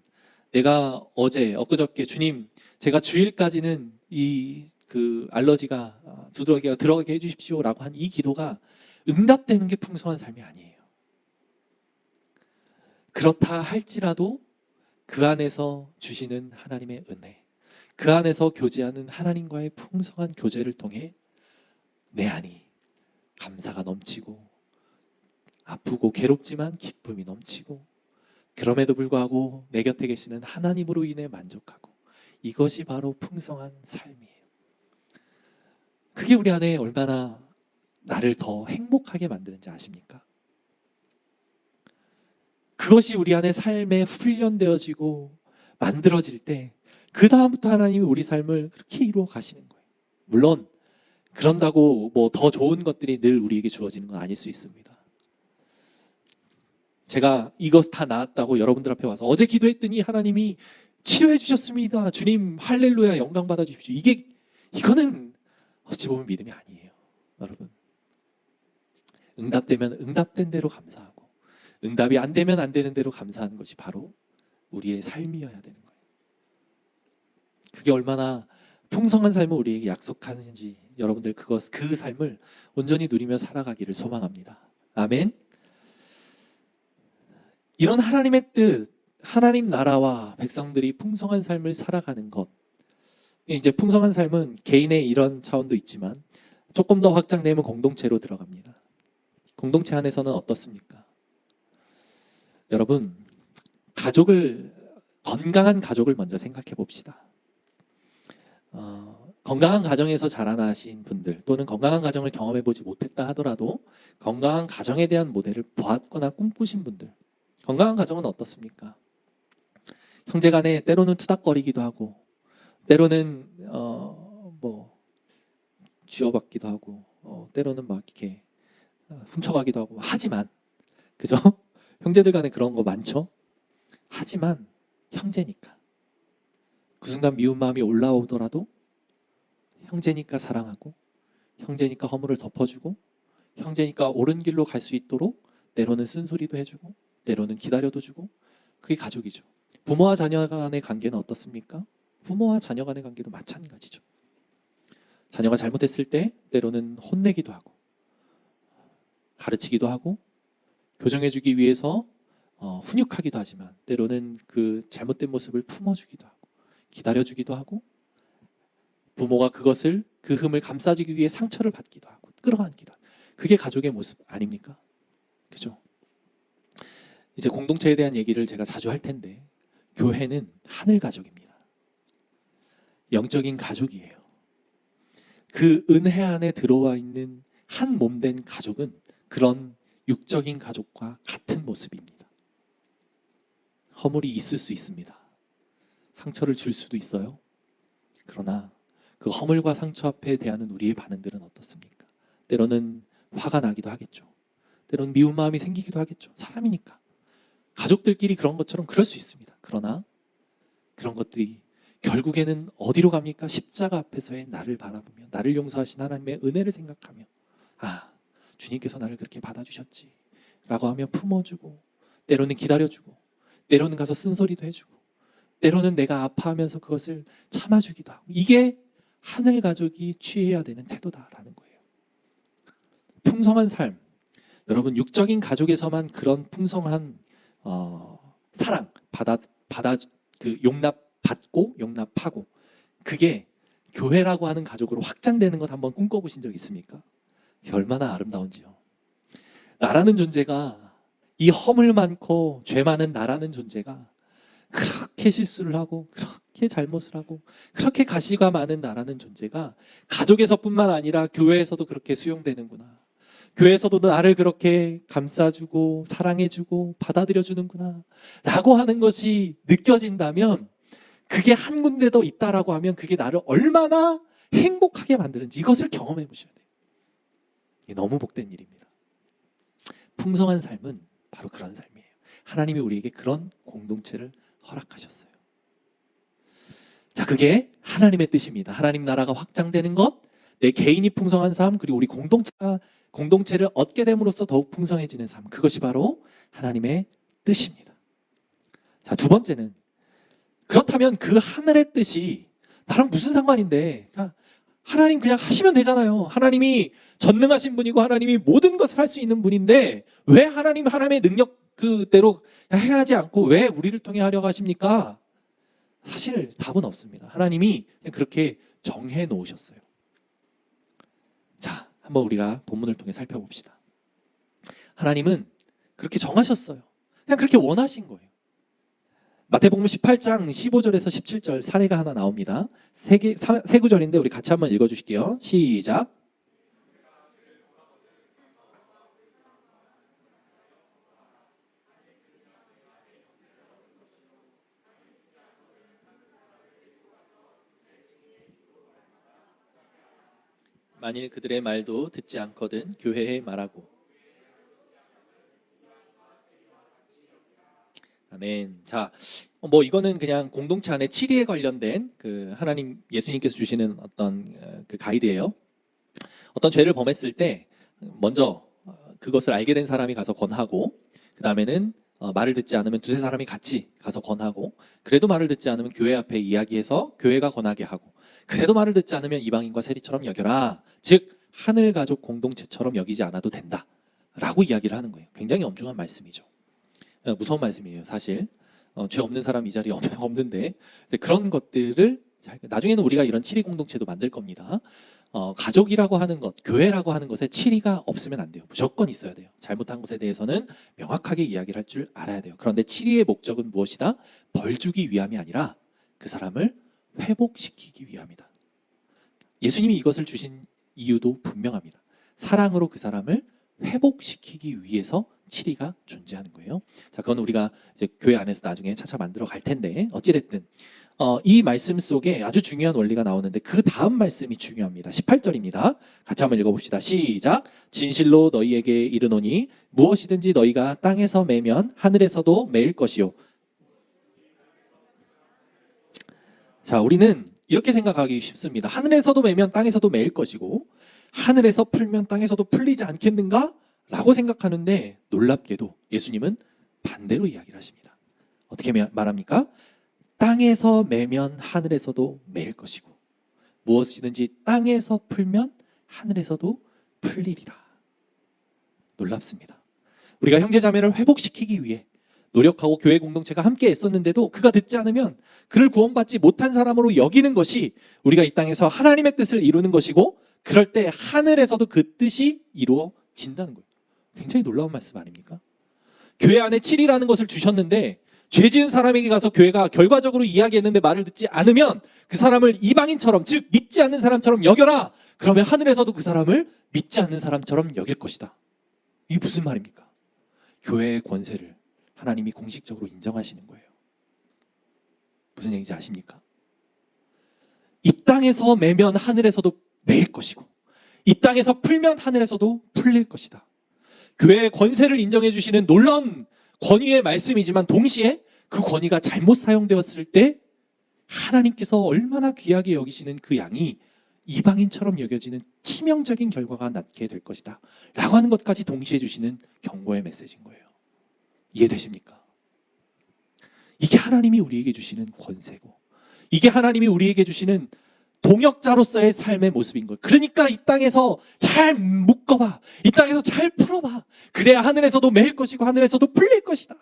내가 어제 엊그저께 주님, 제가 주일까지는 그 알러지가 두드러기가 들어가게 해주십시오라고 한 이 기도가 응답되는 게 풍성한 삶이 아니에요. 그렇다 할지라도 그 안에서 주시는 하나님의 은혜, 그 안에서 교제하는 하나님과의 풍성한 교제를 통해 내 안이 감사가 넘치고 아프고 괴롭지만 기쁨이 넘치고, 그럼에도 불구하고 내 곁에 계시는 하나님으로 인해 만족하고, 이것이 바로 풍성한 삶이에요. 그게 우리 안에 얼마나 나를 더 행복하게 만드는지 아십니까? 그것이 우리 안에 삶에 훈련되어지고 만들어질 때 그 다음부터 하나님이 우리 삶을 그렇게 이루어 가시는 거예요. 물론 그런다고 뭐 더 좋은 것들이 늘 우리에게 주어지는 건 아닐 수 있습니다. 제가 이것 다 나았다고 여러분들 앞에 와서 어제 기도했더니 하나님이 치료해 주셨습니다. 주님 할렐루야, 영광 받아 주십시오. 이거는 어찌 보면 믿음이 아니에요. 여러분, 응답되면 응답된 대로 감사하고, 응답이 안 되면 안 되는 대로 감사하는 것이 바로 우리의 삶이어야 되는 거예요. 그게 얼마나 풍성한 삶을 우리에게 약속하는지 여러분들 그 삶을 온전히 누리며 살아가기를 소망합니다. 아멘. 이런 하나님의 뜻, 하나님 나라와 백성들이 풍성한 삶을 살아가는 것, 이제 풍성한 삶은 개인의 이런 차원도 있지만 조금 더 확장되면 공동체로 들어갑니다. 공동체 안에서는 어떻습니까? 여러분, 건강한 가족을 먼저 생각해 봅시다. 건강한 가정에서 자라나신 분들 또는 건강한 가정을 경험해 보지 못했다 하더라도 건강한 가정에 대한 모델을 보았거나 꿈꾸신 분들, 건강한 가정은 어떻습니까? 형제간에 때로는 투닥거리기도 하고 때로는 뭐 쥐어받기도 하고 때로는 막 이렇게 훔쳐가기도 하고 하지만 그죠? 형제들 간에 그런 거 많죠? 하지만 형제니까 그 순간 미운 마음이 올라오더라도 형제니까 사랑하고 형제니까 허물을 덮어주고 형제니까 옳은 길로 갈 수 있도록 때로는 쓴소리도 해주고 때로는 기다려도 주고 그게 가족이죠. 부모와 자녀 간의 관계는 어떻습니까? 부모와 자녀 간의 관계도 마찬가지죠. 자녀가 잘못했을 때 때로는 혼내기도 하고 가르치기도 하고 교정해주기 위해서 훈육하기도 하지만 때로는 그 잘못된 모습을 품어주기도 하고 기다려주기도 하고 부모가 그 흠을 감싸주기 위해 상처를 받기도 하고 끌어안기도 하고 그게 가족의 모습 아닙니까? 그죠? 이제 공동체에 대한 얘기를 제가 자주 할 텐데 교회는 하늘 가족입니다. 영적인 가족이에요. 그 은혜 안에 들어와 있는 한 몸 된 가족은 그런 육적인 가족과 같은 모습입니다. 허물이 있을 수 있습니다. 상처를 줄 수도 있어요. 그러나 그 허물과 상처 앞에 대하는 우리의 반응들은 어떻습니까? 때로는 화가 나기도 하겠죠. 때로는 미운 마음이 생기기도 하겠죠. 사람이니까. 가족들끼리 그런 것처럼 그럴 수 있습니다. 그러나 그런 것들이 결국에는 어디로 갑니까? 십자가 앞에서의 나를 바라보며 나를 용서하신 하나님의 은혜를 생각하며 주님께서 나를 그렇게 받아주셨지 라고 하며 품어주고 때로는 기다려주고 때로는 가서 쓴소리도 해주고 때로는 내가 아파하면서 그것을 참아주기도 하고 이게 하늘 가족이 취해야 되는 태도다라는 거예요. 풍성한 삶, 여러분 육적인 가족에서만 그런 풍성한 사랑 용납받고 용납하고 그게 교회라고 하는 가족으로 확장되는 것 한번 꿈꿔보신 적 있습니까? 얼마나 아름다운지요. 나라는 존재가 이 허물 많고 죄 많은 나라는 존재가 그렇게 실수를 하고 그렇게 잘못을 하고 그렇게 가시가 많은 나라는 존재가 가족에서뿐만 아니라 교회에서도 그렇게 수용되는구나. 교회에서도 나를 그렇게 감싸주고 사랑해주고 받아들여주는구나 라고 하는 것이 느껴진다면 그게 한 군데 더 있다라고 하면 그게 나를 얼마나 행복하게 만드는지 이것을 경험해 보셔야 돼요. 이게 너무 복된 일입니다. 풍성한 삶은 바로 그런 삶이에요. 하나님이 우리에게 그런 공동체를 허락하셨어요. 자, 그게 하나님의 뜻입니다. 하나님 나라가 확장되는 것, 내 개인이 풍성한 삶, 그리고 우리 공동체를 얻게 됨으로써 더욱 풍성해지는 삶, 그것이 바로 하나님의 뜻입니다. 자, 두 번째는 그렇다면 그 하늘의 뜻이 나랑 무슨 상관인데? 하나님 그냥 하시면 되잖아요. 하나님이 전능하신 분이고 하나님이 모든 것을 할 수 있는 분인데 왜 하나님의 능력 그대로 해야지 않고 왜 우리를 통해 하려고 하십니까? 사실 답은 없습니다. 하나님이 그냥 그렇게 정해 놓으셨어요. 자, 한번 우리가 본문을 통해 살펴봅시다. 하나님은 그렇게 정하셨어요. 그냥 그렇게 원하신 거예요. 마태복음 18장 15절에서 17절 사례가 하나 나옵니다. 세 구절인데 우리 같이 한번 읽어주실게요. 시작. 만일 그들의 말도 듣지 않거든 교회에 말하고. 아멘. 자, 이거는 그냥 공동체 안에 치리에 관련된 그 하나님 예수님께서 주시는 어떤 그 가이드예요. 어떤 죄를 범했을 때 먼저 그것을 알게 된 사람이 가서 권하고 그 다음에는 말을 듣지 않으면 두세 사람이 같이 가서 권하고 그래도 말을 듣지 않으면 교회 앞에 이야기해서 교회가 권하게 하고 그래도 말을 듣지 않으면 이방인과 세리처럼 여겨라. 즉 하늘 가족 공동체처럼 여기지 않아도 된다 라고 이야기를 하는 거예요. 굉장히 엄중한 말씀이죠. 무서운 말씀이에요. 사실 죄 없는 사람 이 자리에 없는데 그런 것들을 나중에는 우리가 이런 7위 공동체도 만들 겁니다. 가족이라고 하는 것, 교회라고 하는 것에 7위가 없으면 안 돼요. 무조건 있어야 돼요. 잘못한 것에 대해서는 명확하게 이야기를 할 줄 알아야 돼요. 그런데 7위의 목적은 무엇이다? 벌 주기 위함이 아니라 그 사람을 회복시키기 위함이다. 예수님이 이것을 주신 이유도 분명합니다. 사랑으로 그 사람을 회복시키기 위해서 7위가 존재하는 거예요. 자, 그건 우리가 이제 교회 안에서 나중에 차차 만들어 갈 텐데, 어찌됐든 이 말씀 속에 아주 중요한 원리가 나오는데 그 다음 말씀이 중요합니다. 18절입니다. 같이 한번 읽어봅시다. 시작. 진실로 너희에게 이르노니 무엇이든지 너희가 땅에서 매면 하늘에서도 매일 것이요. 자, 우리는 이렇게 생각하기 쉽습니다. 하늘에서도 매면 땅에서도 매일 것이고 하늘에서 풀면 땅에서도 풀리지 않겠는가? 라고 생각하는데 놀랍게도 예수님은 반대로 이야기를 하십니다. 어떻게 말합니까? 땅에서 매면 하늘에서도 매일 것이고 무엇이든지 땅에서 풀면 하늘에서도 풀리리라. 놀랍습니다. 우리가 형제자매를 회복시키기 위해 노력하고 교회 공동체가 함께 애썼는데도 그가 듣지 않으면 그를 구원받지 못한 사람으로 여기는 것이 우리가 이 땅에서 하나님의 뜻을 이루는 것이고 그럴 때 하늘에서도 그 뜻이 이루어진다는 거예요. 굉장히 놀라운 말씀 아닙니까? 교회 안에 7이라는 것을 주셨는데 죄 지은 사람에게 가서 교회가 결과적으로 이야기했는데 말을 듣지 않으면 그 사람을 이방인처럼, 즉 믿지 않는 사람처럼 여겨라. 그러면 하늘에서도 그 사람을 믿지 않는 사람처럼 여길 것이다. 이게 무슨 말입니까? 교회의 권세를 하나님이 공식적으로 인정하시는 거예요. 무슨 얘기인지 아십니까? 이 땅에서 매면 하늘에서도 매일 것이고 이 땅에서 풀면 하늘에서도 풀릴 것이다. 교회의 권세를 인정해 주시는 놀라운 권위의 말씀이지만 동시에 그 권위가 잘못 사용되었을 때 하나님께서 얼마나 귀하게 여기시는 그 양이 이방인처럼 여겨지는 치명적인 결과가 낳게 될 것이다 라고 하는 것까지 동시에 주시는 경고의 메시지인 거예요. 이해되십니까? 이게 하나님이 우리에게 주시는 권세고 이게 하나님이 우리에게 주시는 동역자로서의 삶의 모습인 거예요. 그러니까 이 땅에서 잘 묶어봐. 이 땅에서 잘 풀어봐. 그래야 하늘에서도 매일 것이고 하늘에서도 풀릴 것이다.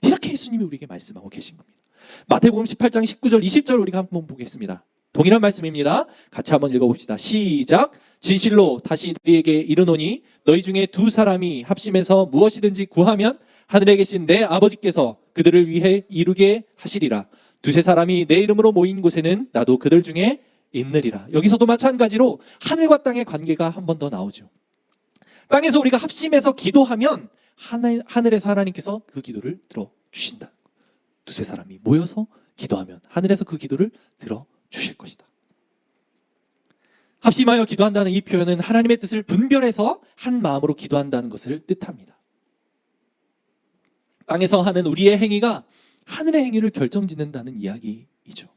이렇게 예수님이 우리에게 말씀하고 계신 겁니다. 마태복음 18장 19절 20절 우리가 한번 보겠습니다. 동일한 말씀입니다. 같이 한번 읽어봅시다. 시작. 진실로 다시 너희에게 이르노니 너희 중에 두 사람이 합심해서 무엇이든지 구하면 하늘에 계신 내 아버지께서 그들을 위해 이루게 하시리라. 두세 사람이 내 이름으로 모인 곳에는 나도 그들 중에 있느리라. 여기서도 마찬가지로 하늘과 땅의 관계가 한 번 더 나오죠. 땅에서 우리가 합심해서 기도하면 하늘에서 하나님께서 그 기도를 들어주신다. 두세 사람이 모여서 기도하면 하늘에서 그 기도를 들어주실 것이다. 합심하여 기도한다는 이 표현은 하나님의 뜻을 분별해서 한 마음으로 기도한다는 것을 뜻합니다. 땅에서 하는 우리의 행위가 하늘의 행위를 결정짓는다는 이야기이죠.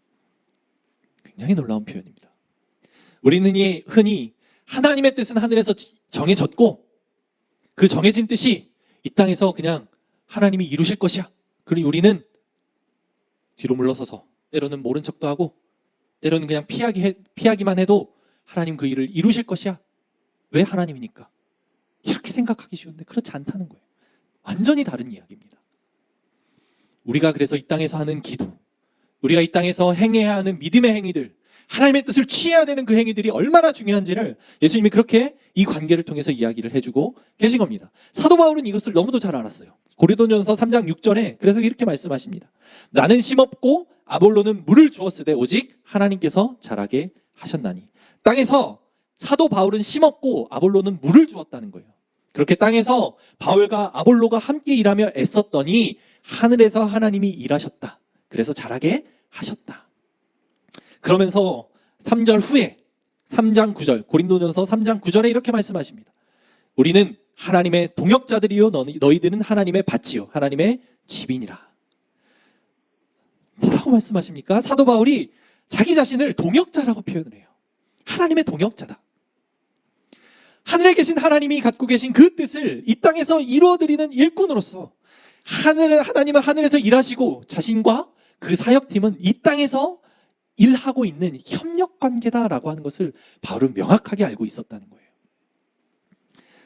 굉장히 놀라운 표현입니다. 우리는 흔히 하나님의 뜻은 하늘에서 정해졌고 그 정해진 뜻이 이 땅에서 그냥 하나님이 이루실 것이야. 그러니 우리는 뒤로 물러서서 때로는 모른 척도 하고 때로는 그냥 피하기만 해도 하나님 그 일을 이루실 것이야. 왜 하나님이니까. 이렇게 생각하기 쉬운데 그렇지 않다는 거예요. 완전히 다른 이야기입니다. 우리가 그래서 이 땅에서 하는 기도, 우리가 이 땅에서 행해야 하는 믿음의 행위들, 하나님의 뜻을 취해야 되는 그 행위들이 얼마나 중요한지를 예수님이 그렇게 이 관계를 통해서 이야기를 해주고 계신 겁니다. 사도 바울은 이것을 너무도 잘 알았어요. 고린도전서 3장 6절에 그래서 이렇게 말씀하십니다. 나는 심었고 아볼로는 물을 주었으되 오직 하나님께서 자라게 하셨나니. 땅에서 사도 바울은 심었고 아볼로는 물을 주었다는 거예요. 그렇게 땅에서 바울과 아볼로가 함께 일하며 애썼더니 하늘에서 하나님이 일하셨다. 그래서 자라게 하셨다. 그러면서 3절 후에 3장 9절 고린도전서 3장 9절에 이렇게 말씀하십니다. 우리는 하나님의 동역자들이요 너희들은 하나님의 밭이요 하나님의 집이니라. 뭐라고 말씀하십니까? 사도 바울이 자기 자신을 동역자라고 표현을 해요. 하나님의 동역자다. 하늘에 계신 하나님이 갖고 계신 그 뜻을 이 땅에서 이루어드리는 일꾼으로서 하나님은 하늘에서 일하시고 자신과 그 사역팀은 이 땅에서 일하고 있는 협력관계다라고 하는 것을 바울은 명확하게 알고 있었다는 거예요.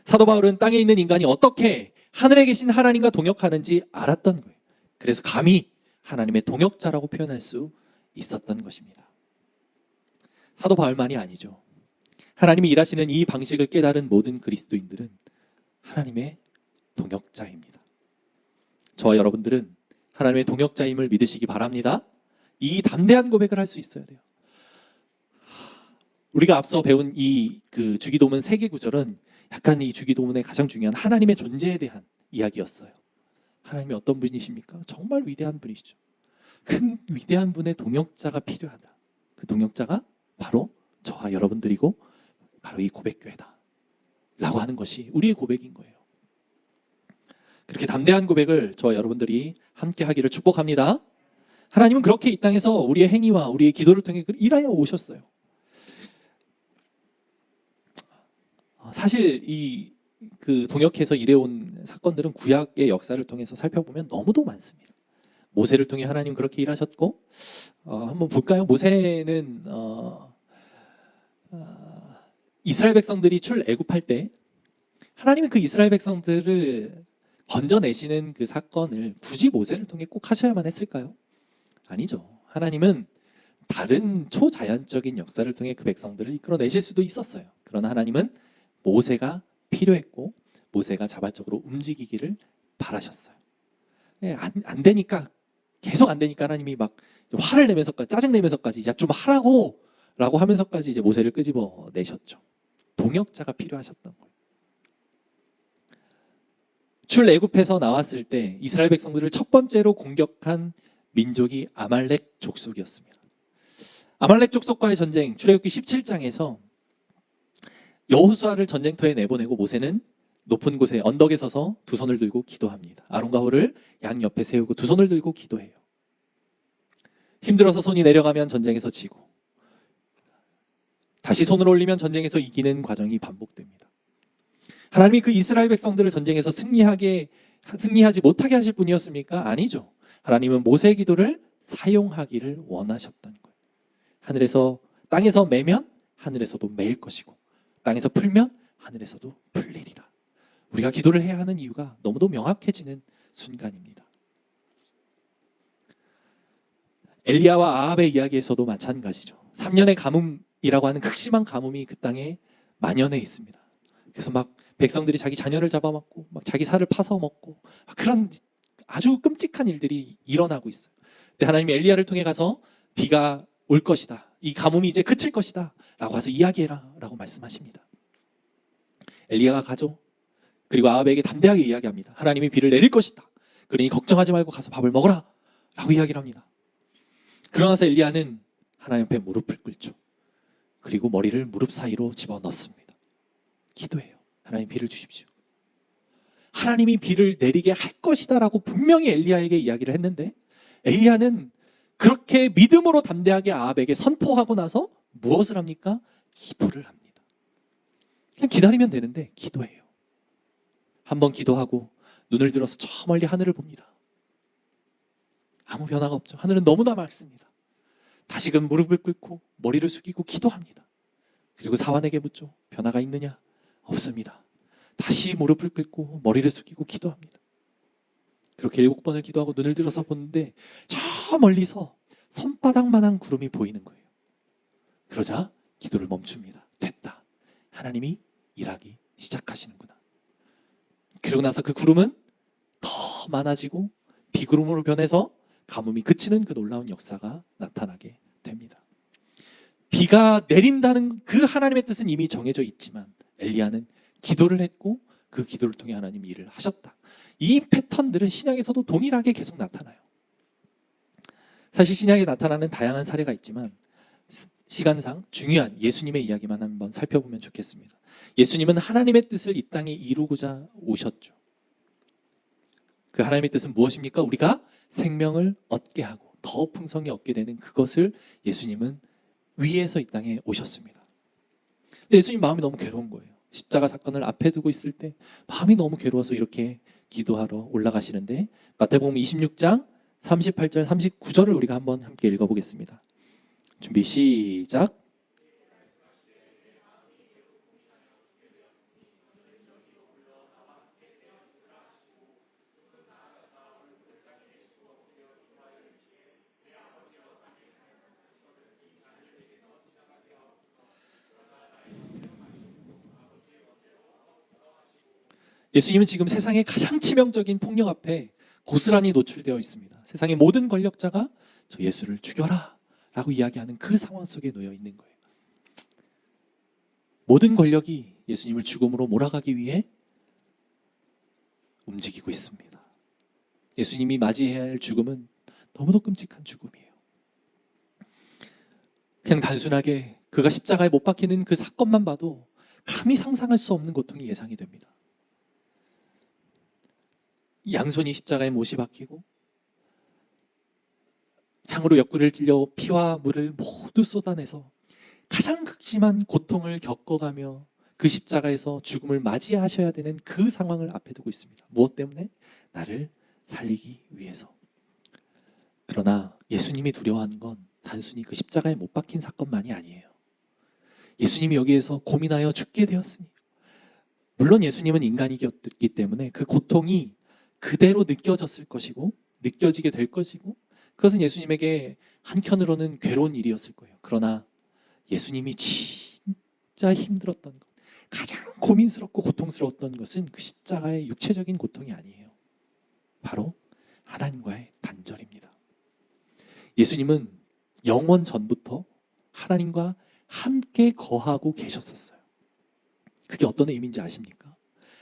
사도 바울은 땅에 있는 인간이 어떻게 하늘에 계신 하나님과 동역하는지 알았던 거예요. 그래서 감히 하나님의 동역자라고 표현할 수 있었던 것입니다. 사도 바울만이 아니죠. 하나님이 일하시는 이 방식을 깨달은 모든 그리스도인들은 하나님의 동역자입니다. 저와 여러분들은 하나님의 동역자임을 믿으시기 바랍니다. 이 담대한 고백을 할 수 있어야 돼요. 우리가 앞서 배운 이 주기도문 3개 구절은 약간 이 주기도문의 가장 중요한 하나님의 존재에 대한 이야기였어요. 하나님이 어떤 분이십니까? 정말 위대한 분이시죠. 큰 위대한 분의 동역자가 필요하다. 그 동역자가 바로 저와 여러분들이고 바로 이 고백교회다 라고 하는 것이 우리의 고백인 거예요. 그렇게 담대한 고백을 저와 여러분들이 함께 하기를 축복합니다. 하나님은 그렇게 이 땅에서 우리의 행위와 우리의 기도를 통해 일하여 오셨어요. 사실 이 동역해서 일해온 사건들은 구약의 역사를 통해서 살펴보면 너무도 많습니다. 모세를 통해 하나님 그렇게 일하셨고, 한번 볼까요? 모세는 이스라엘 백성들이 출애굽할 때 하나님은 그 이스라엘 백성들을 건져내시는 그 사건을 굳이 모세를 통해 꼭 하셔야만 했을까요? 아니죠. 하나님은 다른 초자연적인 역사를 통해 그 백성들을 이끌어내실 수도 있었어요. 그러나 하나님은 모세가 필요했고 모세가 자발적으로 움직이기를 바라셨어요. 안 되니까, 계속 안 되니까 하나님이 막 화를 내면서까지, 짜증 내면서까지 야 좀 하라고 라고 하면서까지 이제 모세를 끄집어 내셨죠. 동역자가 필요하셨던 거예요. 출애굽해서 나왔을 때 이스라엘 백성들을 첫 번째로 공격한 민족이 아말렉 족속이었습니다. 아말렉 족속과의 전쟁, 출애굽기 17장에서 여호수아를 전쟁터에 내보내고 모세는 높은 곳에 언덕에 서서 두 손을 들고 기도합니다. 아론과 홀을 양 옆에 세우고 두 손을 들고 기도해요. 힘들어서 손이 내려가면 전쟁에서 지고 다시 손을 올리면 전쟁에서 이기는 과정이 반복됩니다. 하나님이 그 이스라엘 백성들을 전쟁에서 승리하지 못하게 하실 분이었습니까? 아니죠. 하나님은 모세의 기도를 사용하기를 원하셨던 거예요. 땅에서 매면 하늘에서도 매일 것이고 땅에서 풀면 하늘에서도 풀리리라. 우리가 기도를 해야 하는 이유가 너무도 명확해지는 순간입니다. 엘리야와 아합의 이야기에서도 마찬가지죠. 3년의 가뭄이라고 하는 극심한 가뭄이 그 땅에 만연해 있습니다. 그래서 막 백성들이 자기 자녀를 잡아먹고 막 자기 살을 파서 먹고 그런 아주 끔찍한 일들이 일어나고 있어요. 근데 하나님이 엘리야를 통해 가서 비가 올 것이다. 이 가뭄이 이제 그칠 것이다. 라고 해서 이야기해라. 라고 말씀하십니다. 엘리야가 가죠. 그리고 아합에게 담대하게 이야기합니다. 하나님이 비를 내릴 것이다. 그러니 걱정하지 말고 가서 밥을 먹어라. 라고 이야기를 합니다. 그러나서 엘리야는 하나님 앞에 무릎을 꿇죠. 그리고 머리를 무릎 사이로 집어넣습니다. 기도해요. 하나님 비를 주십시오. 하나님이 비를 내리게 할 것이다 라고 분명히 엘리야에게 이야기를 했는데 엘리야는 그렇게 믿음으로 담대하게 아합에게 선포하고 나서 무엇을 합니까? 기도를 합니다. 그냥 기다리면 되는데 기도해요. 한번 기도하고 눈을 들어서 저 멀리 하늘을 봅니다. 아무 변화가 없죠. 하늘은 너무나 맑습니다. 다시금 무릎을 꿇고 머리를 숙이고 기도합니다. 그리고 사환에게 묻죠. 변화가 있느냐? 없습니다. 다시 무릎을 꿇고 머리를 숙이고 기도합니다. 그렇게 7번을 기도하고 눈을 들어서 보는데 저 멀리서 손바닥만한 구름이 보이는 거예요. 그러자 기도를 멈춥니다. 됐다. 하나님이 일하기 시작하시는구나. 그러고 나서 그 구름은 더 많아지고 비구름으로 변해서 가뭄이 그치는 그 놀라운 역사가 나타나게 됩니다. 비가 내린다는 그 하나님의 뜻은 이미 정해져 있지만 엘리야는 기도를 했고 그 기도를 통해 하나님이 일을 하셨다. 이 패턴들은 신약에서도 동일하게 계속 나타나요. 사실 신약에 나타나는 다양한 사례가 있지만 시간상 중요한 예수님의 이야기만 한번 살펴보면 좋겠습니다. 예수님은 하나님의 뜻을 이 땅에 이루고자 오셨죠. 그 하나님의 뜻은 무엇입니까? 우리가 생명을 얻게 하고 더 풍성히 얻게 되는 그것을 예수님은 위에서 이 땅에 오셨습니다. 근데 예수님 마음이 너무 괴로운 거예요. 십자가 사건을 앞에 두고 있을 때 마음이 너무 괴로워서 이렇게 기도하러 올라가시는데 마태복음 26장 38절 39절을 우리가 한번 함께 읽어보겠습니다. 준비 시작. 예수님은 지금 세상의 가장 치명적인 폭력 앞에 고스란히 노출되어 있습니다. 세상의 모든 권력자가 저 예수를 죽여라 라고 이야기하는 그 상황 속에 놓여 있는 거예요. 모든 권력이 예수님을 죽음으로 몰아가기 위해 움직이고 있습니다. 예수님이 맞이해야 할 죽음은 너무도 끔찍한 죽음이에요. 그냥 단순하게 그가 십자가에 못 박히는 그 사건만 봐도 감히 상상할 수 없는 고통이 예상이 됩니다. 양손이 십자가에 못이 박히고 창으로 옆구리를 찔려 피와 물을 모두 쏟아내서 가장 극심한 고통을 겪어가며 그 십자가에서 죽음을 맞이하셔야 되는 그 상황을 앞에 두고 있습니다. 무엇 때문에? 나를 살리기 위해서. 그러나 예수님이 두려워하는 건 단순히 그 십자가에 못 박힌 사건만이 아니에요. 예수님이 여기에서 고민하여 죽게 되었으니, 물론 예수님은 인간이었기 때문에 그 고통이 그대로 느껴졌을 것이고 느껴지게 될 것이고, 그것은 예수님에게 한편으로는 괴로운 일이었을 거예요. 그러나 예수님이 진짜 힘들었던 것, 가장 고민스럽고 고통스러웠던 것은 그 십자가의 육체적인 고통이 아니에요. 바로 하나님과의 단절입니다. 예수님은 영원 전부터 하나님과 함께 거하고 계셨었어요. 그게 어떤 의미인지 아십니까?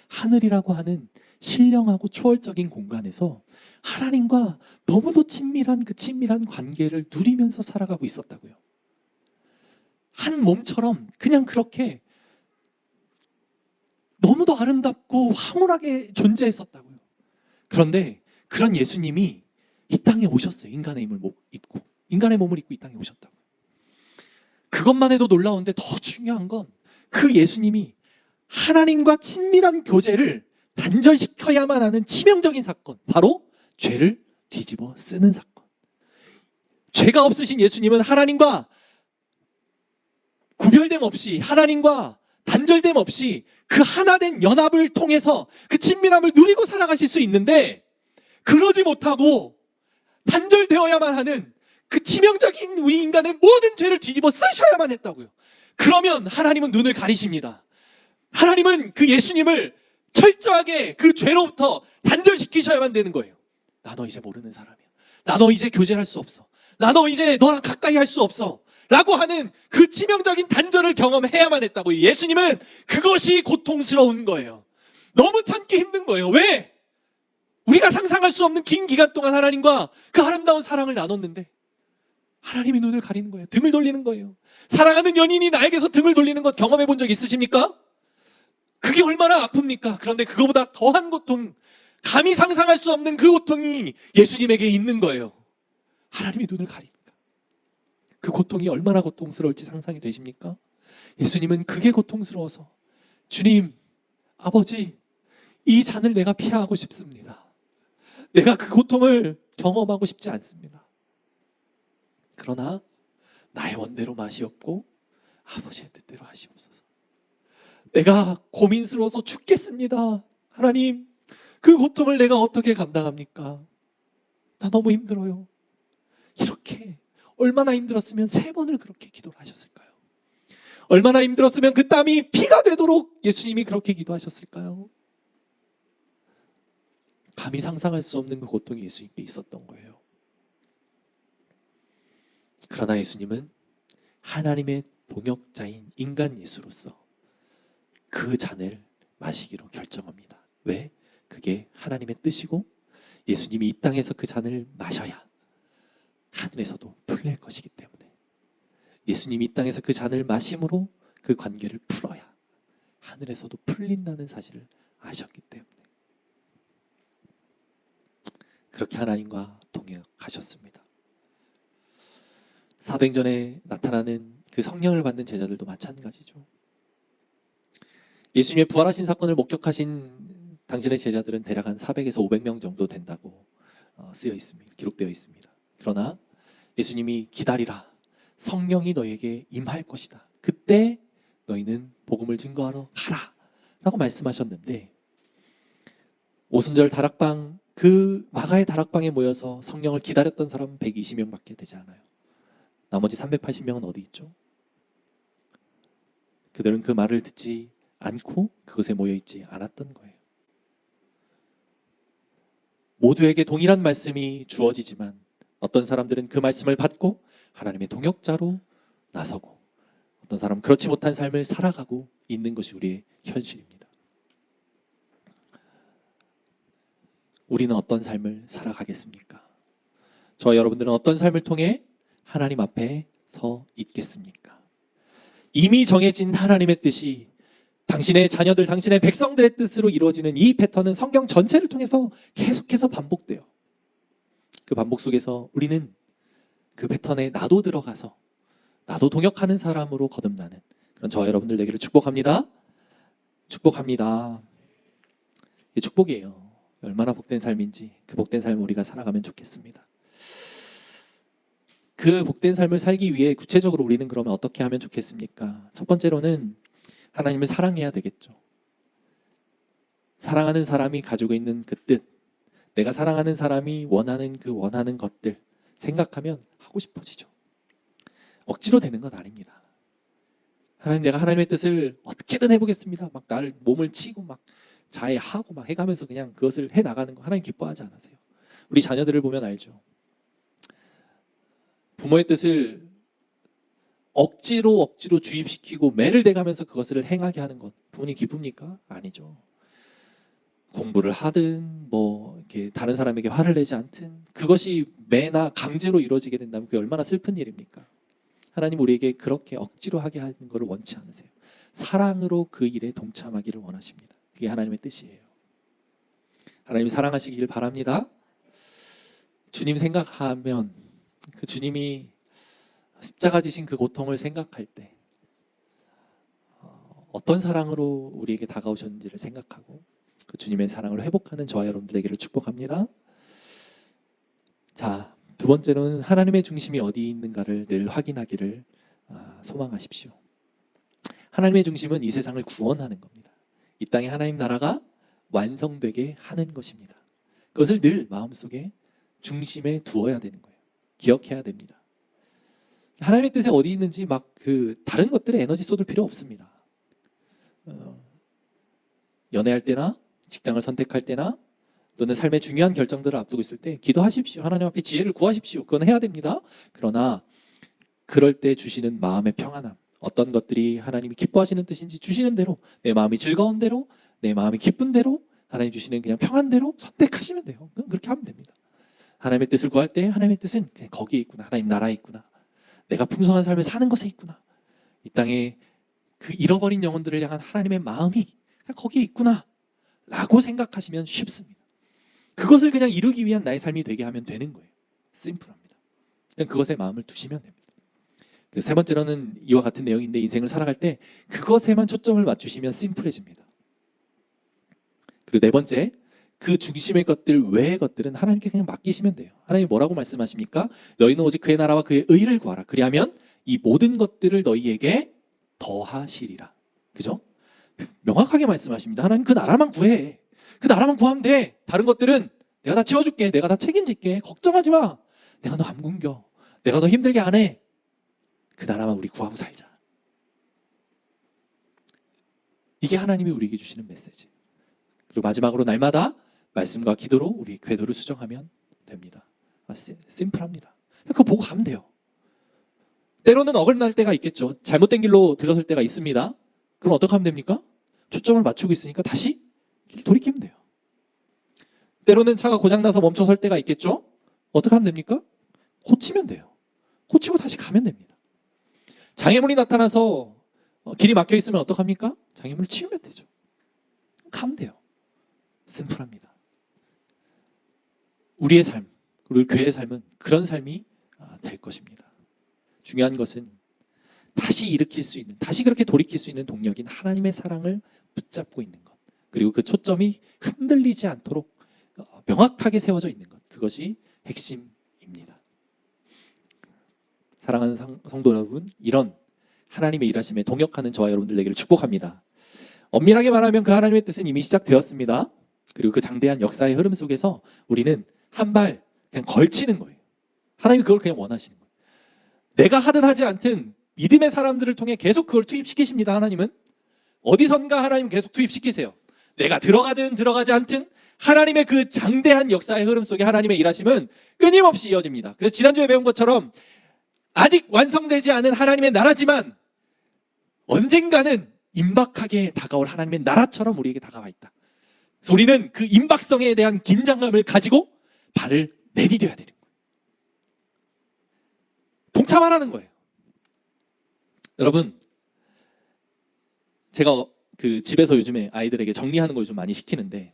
하늘이라고 하는 신령하고 초월적인 공간에서 하나님과 너무도 친밀한 그 친밀한 관계를 누리면서 살아가고 있었다고요. 한 몸처럼 그냥 그렇게 너무도 아름답고 황홀하게 존재했었다고요. 그런데 그런 예수님이 이 땅에 오셨어요. 인간의 몸을 입고 이 땅에 오셨다고요. 그것만 해도 놀라운데 더 중요한 건 그 예수님이 하나님과 친밀한 교제를 단절시켜야만 하는 치명적인 사건, 바로 죄를 뒤집어 쓰는 사건. 죄가 없으신 예수님은 하나님과 구별됨 없이, 하나님과 단절됨 없이 그 하나된 연합을 통해서 그 친밀함을 누리고 살아가실 수 있는데, 그러지 못하고 단절되어야만 하는 그 치명적인 우리 인간의 모든 죄를 뒤집어 쓰셔야만 했다고요. 그러면 하나님은 눈을 가리십니다. 하나님은 그 예수님을 철저하게 그 죄로부터 단절시키셔야만 되는 거예요. 나 너 이제 모르는 사람이야. 나 너 이제 교제할 수 없어. 나 너 이제 너랑 가까이 할 수 없어. 라고 하는 그 치명적인 단절을 경험해야만 했다고요. 예수님은 그것이 고통스러운 거예요. 너무 참기 힘든 거예요. 왜? 우리가 상상할 수 없는 긴 기간 동안 하나님과 그 아름다운 사랑을 나눴는데 하나님이 눈을 가리는 거예요. 등을 돌리는 거예요. 사랑하는 연인이 나에게서 등을 돌리는 것 경험해 본 적 있으십니까? 그게 얼마나 아픕니까? 그런데 그거보다 더한 고통, 감히 상상할 수 없는 그 고통이 예수님에게 있는 거예요. 하나님이 눈을 가리니까. 그 고통이 얼마나 고통스러울지 상상이 되십니까? 예수님은 그게 고통스러워서 주님, 아버지, 이 잔을 내가 피하고 싶습니다. 내가 그 고통을 경험하고 싶지 않습니다. 그러나 나의 원대로 마시옵고 아버지의 뜻대로 하시옵소서. 내가 고민스러워서 죽겠습니다. 하나님, 그 고통을 내가 어떻게 감당합니까? 나 너무 힘들어요. 이렇게 얼마나 힘들었으면 3번을 그렇게 기도를 하셨을까요? 얼마나 힘들었으면 그 땀이 피가 되도록 예수님이 그렇게 기도하셨을까요? 감히 상상할 수 없는 그 고통이 예수님께 있었던 거예요. 그러나 예수님은 하나님의 동역자인 인간 예수로서 그 잔을 마시기로 결정합니다. 왜? 그게 하나님의 뜻이고 예수님이 이 땅에서 그 잔을 마셔야 하늘에서도 풀릴 것이기 때문에, 예수님이 이 땅에서 그 잔을 마심으로 그 관계를 풀어야 하늘에서도 풀린다는 사실을 아셨기 때문에 그렇게 하나님과 동행하셨습니다. 사도행전에 나타나는 그 성령을 받는 제자들도 마찬가지죠. 예수님의 부활하신 사건을 목격하신 당신의 제자들은 대략 한 400에서 500명 정도 된다고 쓰여 있습니다. 기록되어 있습니다. 그러나 예수님이 기다리라, 성령이 너에게 임할 것이다. 그때 너희는 복음을 증거하러 가라 라고 말씀하셨는데, 오순절 다락방, 그 마가의 다락방에 모여서 성령을 기다렸던 사람은 120명밖에 되지 않아요. 나머지 380명은 어디 있죠? 그들은 그 말을 듣지 않고 그것에 모여있지 않았던 거예요. 모두에게 동일한 말씀이 주어지지만 어떤 사람들은 그 말씀을 받고 하나님의 동역자로 나서고 어떤 사람은 그렇지 못한 삶을 살아가고 있는 것이 우리의 현실입니다. 우리는 어떤 삶을 살아가겠습니까? 저와 여러분들은 어떤 삶을 통해 하나님 앞에 서 있겠습니까? 이미 정해진 하나님의 뜻이 당신의 자녀들, 당신의 백성들의 뜻으로 이루어지는 이 패턴은 성경 전체를 통해서 계속해서 반복돼요. 그 반복 속에서 우리는 그 패턴에 나도 들어가서 나도 동역하는 사람으로 거듭나는 그런 저와 여러분들 되기를 축복합니다. 축복합니다. 이게 축복이에요. 얼마나 복된 삶인지 그 복된 삶을 우리가 살아가면 좋겠습니다. 그 복된 삶을 살기 위해 구체적으로 우리는 그러면 어떻게 하면 좋겠습니까? 첫 번째로는 하나님을 사랑해야 되겠죠. 사랑하는 사람이 가지고 있는 그 뜻, 내가 사랑하는 사람이 원하는 그 원하는 것들 생각하면 하고 싶어지죠. 억지로 되는 건 아닙니다. 하나님, 내가 하나님의 뜻을 어떻게든 해보겠습니다. 막 나를 몸을 치고 막 자해하고 막 해가면서 그냥 그것을 해나가는 거 하나님 기뻐하지 않으세요. 우리 자녀들을 보면 알죠. 부모의 뜻을 억지로 주입시키고 매를 대가면서 그것을 행하게 하는 것 부모님 기쁩니까? 아니죠. 공부를 하든 뭐 이렇게 다른 사람에게 화를 내지 않든 그것이 매나 강제로 이루어지게 된다면 그게 얼마나 슬픈 일입니까? 하나님 우리에게 그렇게 억지로 하게 하는 것을 원치 않으세요. 사랑으로 그 일에 동참하기를 원하십니다. 그게 하나님의 뜻이에요. 하나님 사랑하시길 바랍니다. 주님 생각하면 그 주님이 십자가 지신 그 고통을 생각할 때 어떤 사랑으로 우리에게 다가오셨는지를 생각하고 그 주님의 사랑을 회복하는 저와 여러분들 되기를 축복합니다. 자, 두 번째로는 하나님의 중심이 어디 있는가를 늘 확인하기를 소망하십시오. 하나님의 중심은 이 세상을 구원하는 겁니다. 이 땅에 하나님 나라가 완성되게 하는 것입니다. 그것을 늘 마음속에 중심에 두어야 되는 거예요. 기억해야 됩니다. 하나님의 뜻에 어디 있는지 막 그 다른 것들에 에너지 쏟을 필요 없습니다. 연애할 때나 직장을 선택할 때나 또는 삶의 중요한 결정들을 앞두고 있을 때 기도하십시오. 하나님 앞에 지혜를 구하십시오. 그건 해야 됩니다. 그러나 그럴 때 주시는 마음의 평안함, 어떤 것들이 하나님이 기뻐하시는 뜻인지 주시는 대로 내 마음이 즐거운 대로 내 마음이 기쁜 대로 하나님 주시는 그냥 평안대로 선택하시면 돼요. 그렇게 하면 됩니다. 하나님의 뜻을 구할 때 하나님의 뜻은 그냥 거기에 있구나. 하나님 나라에 있구나. 내가 풍성한 삶을 사는 것에 있구나. 이 땅에 그 잃어버린 영혼들을 향한 하나님의 마음이 그냥 거기에 있구나 라고 생각하시면 쉽습니다. 그것을 그냥 이루기 위한 나의 삶이 되게 하면 되는 거예요. 심플합니다. 그냥 그것에 마음을 두시면 됩니다. 세 번째로는 이와 같은 내용인데 인생을 살아갈 때 그것에만 초점을 맞추시면 심플해집니다. 그리고 네 번째, 그 중심의 것들 외의 것들은 하나님께 그냥 맡기시면 돼요. 하나님이 뭐라고 말씀하십니까? 너희는 오직 그의 나라와 그의 의를 구하라. 그리하면 이 모든 것들을 너희에게 더하시리라. 그죠? 명확하게 말씀하십니다. 하나님 그 나라만 구해. 그 나라만 구하면 돼. 다른 것들은 내가 다 채워줄게. 내가 다 책임질게. 걱정하지 마. 내가 너 안 굶겨. 내가 너 힘들게 안 해. 그 나라만 우리 구하고 살자. 이게 하나님이 우리에게 주시는 메시지. 그리고 마지막으로 날마다 말씀과 기도로 우리 궤도를 수정하면 됩니다. 심플합니다. 그거 보고 가면 돼요. 때로는 어긋날 때가 있겠죠. 잘못된 길로 들어설 때가 있습니다. 그럼 어떻게 하면 됩니까? 초점을 맞추고 있으니까 다시 길 돌이키면 돼요. 때로는 차가 고장나서 멈춰 설 때가 있겠죠. 어떻게 하면 됩니까? 고치면 돼요. 고치고 다시 가면 됩니다. 장애물이 나타나서 길이 막혀 있으면 어떡합니까? 장애물을 치우면 되죠. 가면 돼요. 심플합니다. 우리의 삶, 그리고 교회의 삶은 그런 삶이 될 것입니다. 중요한 것은 다시 일으킬 수 있는, 다시 그렇게 돌이킬 수 있는 동력인 하나님의 사랑을 붙잡고 있는 것, 그리고 그 초점이 흔들리지 않도록 명확하게 세워져 있는 것, 그것이 핵심입니다. 사랑하는 성도 여러분, 이런 하나님의 일하심에 동역하는 저와 여러분들 되기를 축복합니다. 엄밀하게 말하면 그 하나님의 뜻은 이미 시작되었습니다. 그리고 그 장대한 역사의 흐름 속에서 우리는 한 발 그냥 걸치는 거예요. 하나님이 그걸 그냥 원하시는 거예요. 내가 하든 하지 않든 믿음의 사람들을 통해 계속 그걸 투입시키십니다. 하나님은 어디선가 하나님 계속 투입시키세요. 내가 들어가든 들어가지 않든 하나님의 그 장대한 역사의 흐름 속에 하나님의 일하심은 끊임없이 이어집니다. 그래서 지난주에 배운 것처럼 아직 완성되지 않은 하나님의 나라지만 언젠가는 임박하게 다가올 하나님의 나라처럼 우리에게 다가와 있다. 그래서 우리는 그 임박성에 대한 긴장감을 가지고 발을 내디뎌야 되는 거예요. 동참하라는 거예요. 여러분, 제가 그 집에서 요즘에 아이들에게 정리하는 걸 좀 많이 시키는데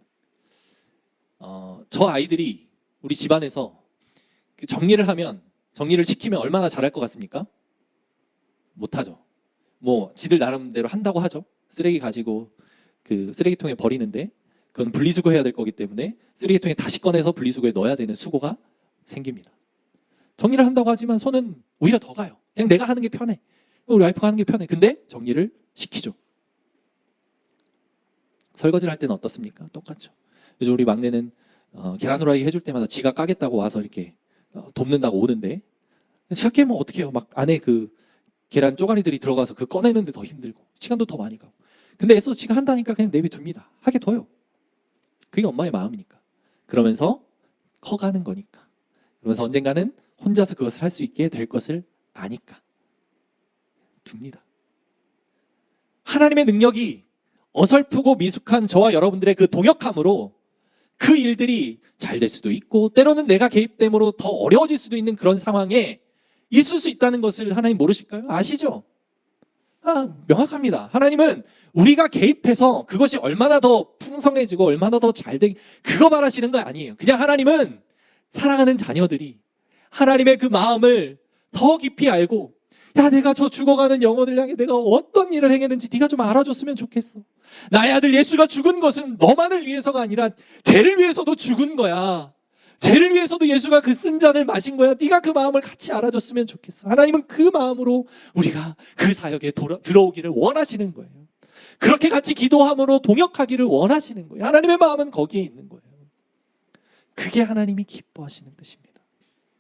저 아이들이 우리 집안에서 그 정리를 시키면 얼마나 잘할 것 같습니까? 못하죠. 뭐 지들 나름대로 한다고 하죠. 쓰레기 가지고 그 쓰레기통에 버리는데 그건 분리수거해야 될 거기 때문에 쓰레기통에 다시 꺼내서 분리수거에 넣어야 되는 수고가 생깁니다. 정리를 한다고 하지만 손은 오히려 더 가요. 그냥 내가 하는 게 편해. 우리 와이프가 하는 게 편해. 근데 정리를 시키죠. 설거지를 할 때는 어떻습니까? 똑같죠. 요즘 우리 막내는 계란 후라이 해줄 때마다 지가 까겠다고 와서 이렇게 돕는다고 오는데 시작 깨면 어떻게 해요? 막 안에 그 계란 쪼가리들이 들어가서 그 꺼내는데 더 힘들고 시간도 더 많이 가고. 근데 애써 지가 한다니까 그냥 내비둡니다. 하게 둬요. 그게 엄마의 마음이니까. 그러면서 커가는 거니까. 그러면서 언젠가는 혼자서 그것을 할 수 있게 될 것을 아니까 둡니다. 하나님의 능력이 어설프고 미숙한 저와 여러분들의 그 동역함으로 그 일들이 잘 될 수도 있고 때로는 내가 개입됨으로 더 어려워질 수도 있는 그런 상황에 있을 수 있다는 것을 하나님 모르실까요? 아시죠? 명확합니다. 하나님은 우리가 개입해서 그것이 얼마나 더 풍성해지고 얼마나 더 잘되기 그거 바라시는 거 아니에요. 그냥 하나님은 사랑하는 자녀들이 하나님의 그 마음을 더 깊이 알고 야 내가 저 죽어가는 영혼을 향해 내가 어떤 일을 행했는지 네가 좀 알아줬으면 좋겠어. 나의 아들 예수가 죽은 것은 너만을 위해서가 아니라 쟤를 위해서도 죽은 거야. 쟤를 위해서도 예수가 그 쓴 잔을 마신 거야. 네가 그 마음을 같이 알아줬으면 좋겠어. 하나님은 그 마음으로 우리가 그 사역에 들어오기를 원하시는 거예요. 그렇게 같이 기도함으로 동역하기를 원하시는 거예요. 하나님의 마음은 거기에 있는 거예요. 그게 하나님이 기뻐하시는 뜻입니다.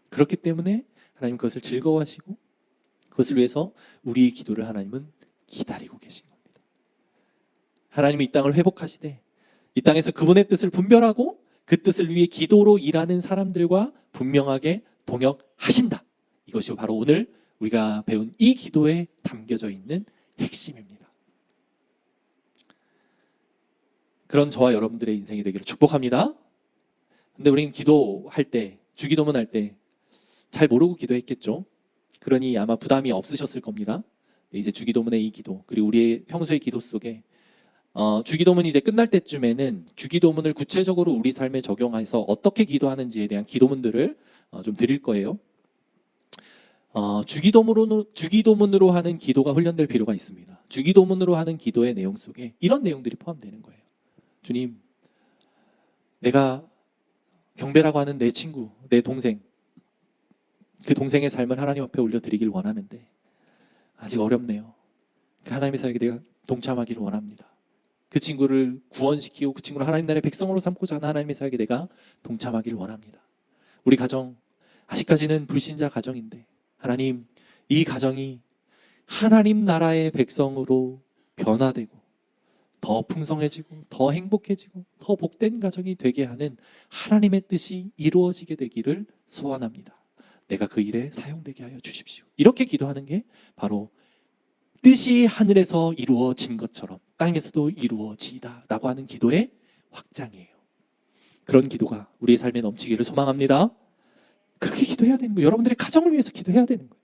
그렇기 때문에 하나님 그것을 즐거워하시고 그것을 위해서 우리의 기도를 하나님은 기다리고 계신 겁니다. 하나님이 이 땅을 회복하시되 이 땅에서 그분의 뜻을 분별하고 그 뜻을 위해 기도로 일하는 사람들과 분명하게 동역하신다. 이것이 바로 오늘 우리가 배운 이 기도에 담겨져 있는 핵심입니다. 그런 저와 여러분들의 인생이 되기를 축복합니다. 근데 우리는 기도할 때, 주기도문 할 때 잘 모르고 기도했겠죠. 그러니 아마 부담이 없으셨을 겁니다. 이제 주기도문의 이 기도, 그리고 우리의 평소의 기도 속에 주기도문이 이제 끝날 때쯤에는 주기도문을 구체적으로 우리 삶에 적용해서 어떻게 기도하는지에 대한 기도문들을 좀 드릴 거예요. 주기도문으로 하는 기도가 훈련될 필요가 있습니다. 주기도문으로 하는 기도의 내용 속에 이런 내용들이 포함되는 거예요. 주님, 내가 경배라고 하는 내 친구, 내 동생, 그 동생의 삶을 하나님 앞에 올려드리길 원하는데 아직 어렵네요. 그 하나님의 사역에 내가 동참하기를 원합니다. 그 친구를 구원시키고 그 친구를 하나님 나라의 백성으로 삼고자 하는 하나님의 사역에 내가 동참하기를 원합니다. 우리 가정 아직까지는 불신자 가정인데 하나님, 이 가정이 하나님 나라의 백성으로 변화되고 더 풍성해지고 더 행복해지고 더 복된 가정이 되게 하는 하나님의 뜻이 이루어지게 되기를 소원합니다. 내가 그 일에 사용되게 하여 주십시오. 이렇게 기도하는 게 바로 뜻이 하늘에서 이루어진 것처럼 땅에서도 이루어지다 라고 하는 기도의 확장이에요. 그런 기도가 우리의 삶에 넘치기를 소망합니다. 그렇게 기도해야 되는 거예요. 여러분들의 가정을 위해서 기도해야 되는 거예요.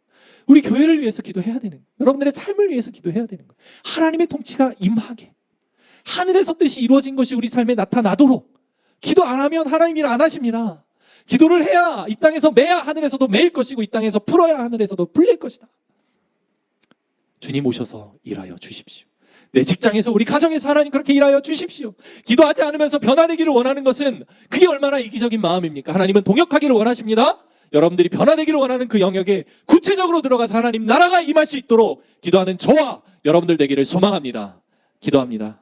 우리 교회를 위해서 기도해야 되는 거예요. 여러분들의 삶을 위해서 기도해야 되는 거예요. 하나님의 통치가 임하게 하늘에서 뜻이 이루어진 것이 우리 삶에 나타나도록 기도 안 하면 하나님 일 안 하십니다. 기도를 해야 이 땅에서 매야 하늘에서도 매일 것이고 이 땅에서 풀어야 하늘에서도 풀릴 것이다. 주님 오셔서 일하여 주십시오. 내 직장에서 우리 가정에서 하나님 그렇게 일하여 주십시오. 기도하지 않으면서 변화되기를 원하는 것은 그게 얼마나 이기적인 마음입니까? 하나님은 동역하기를 원하십니다. 여러분들이 변화되기를 원하는 그 영역에 구체적으로 들어가서 하나님 나라가 임할 수 있도록 기도하는 저와 여러분들 되기를 소망합니다. 기도합니다.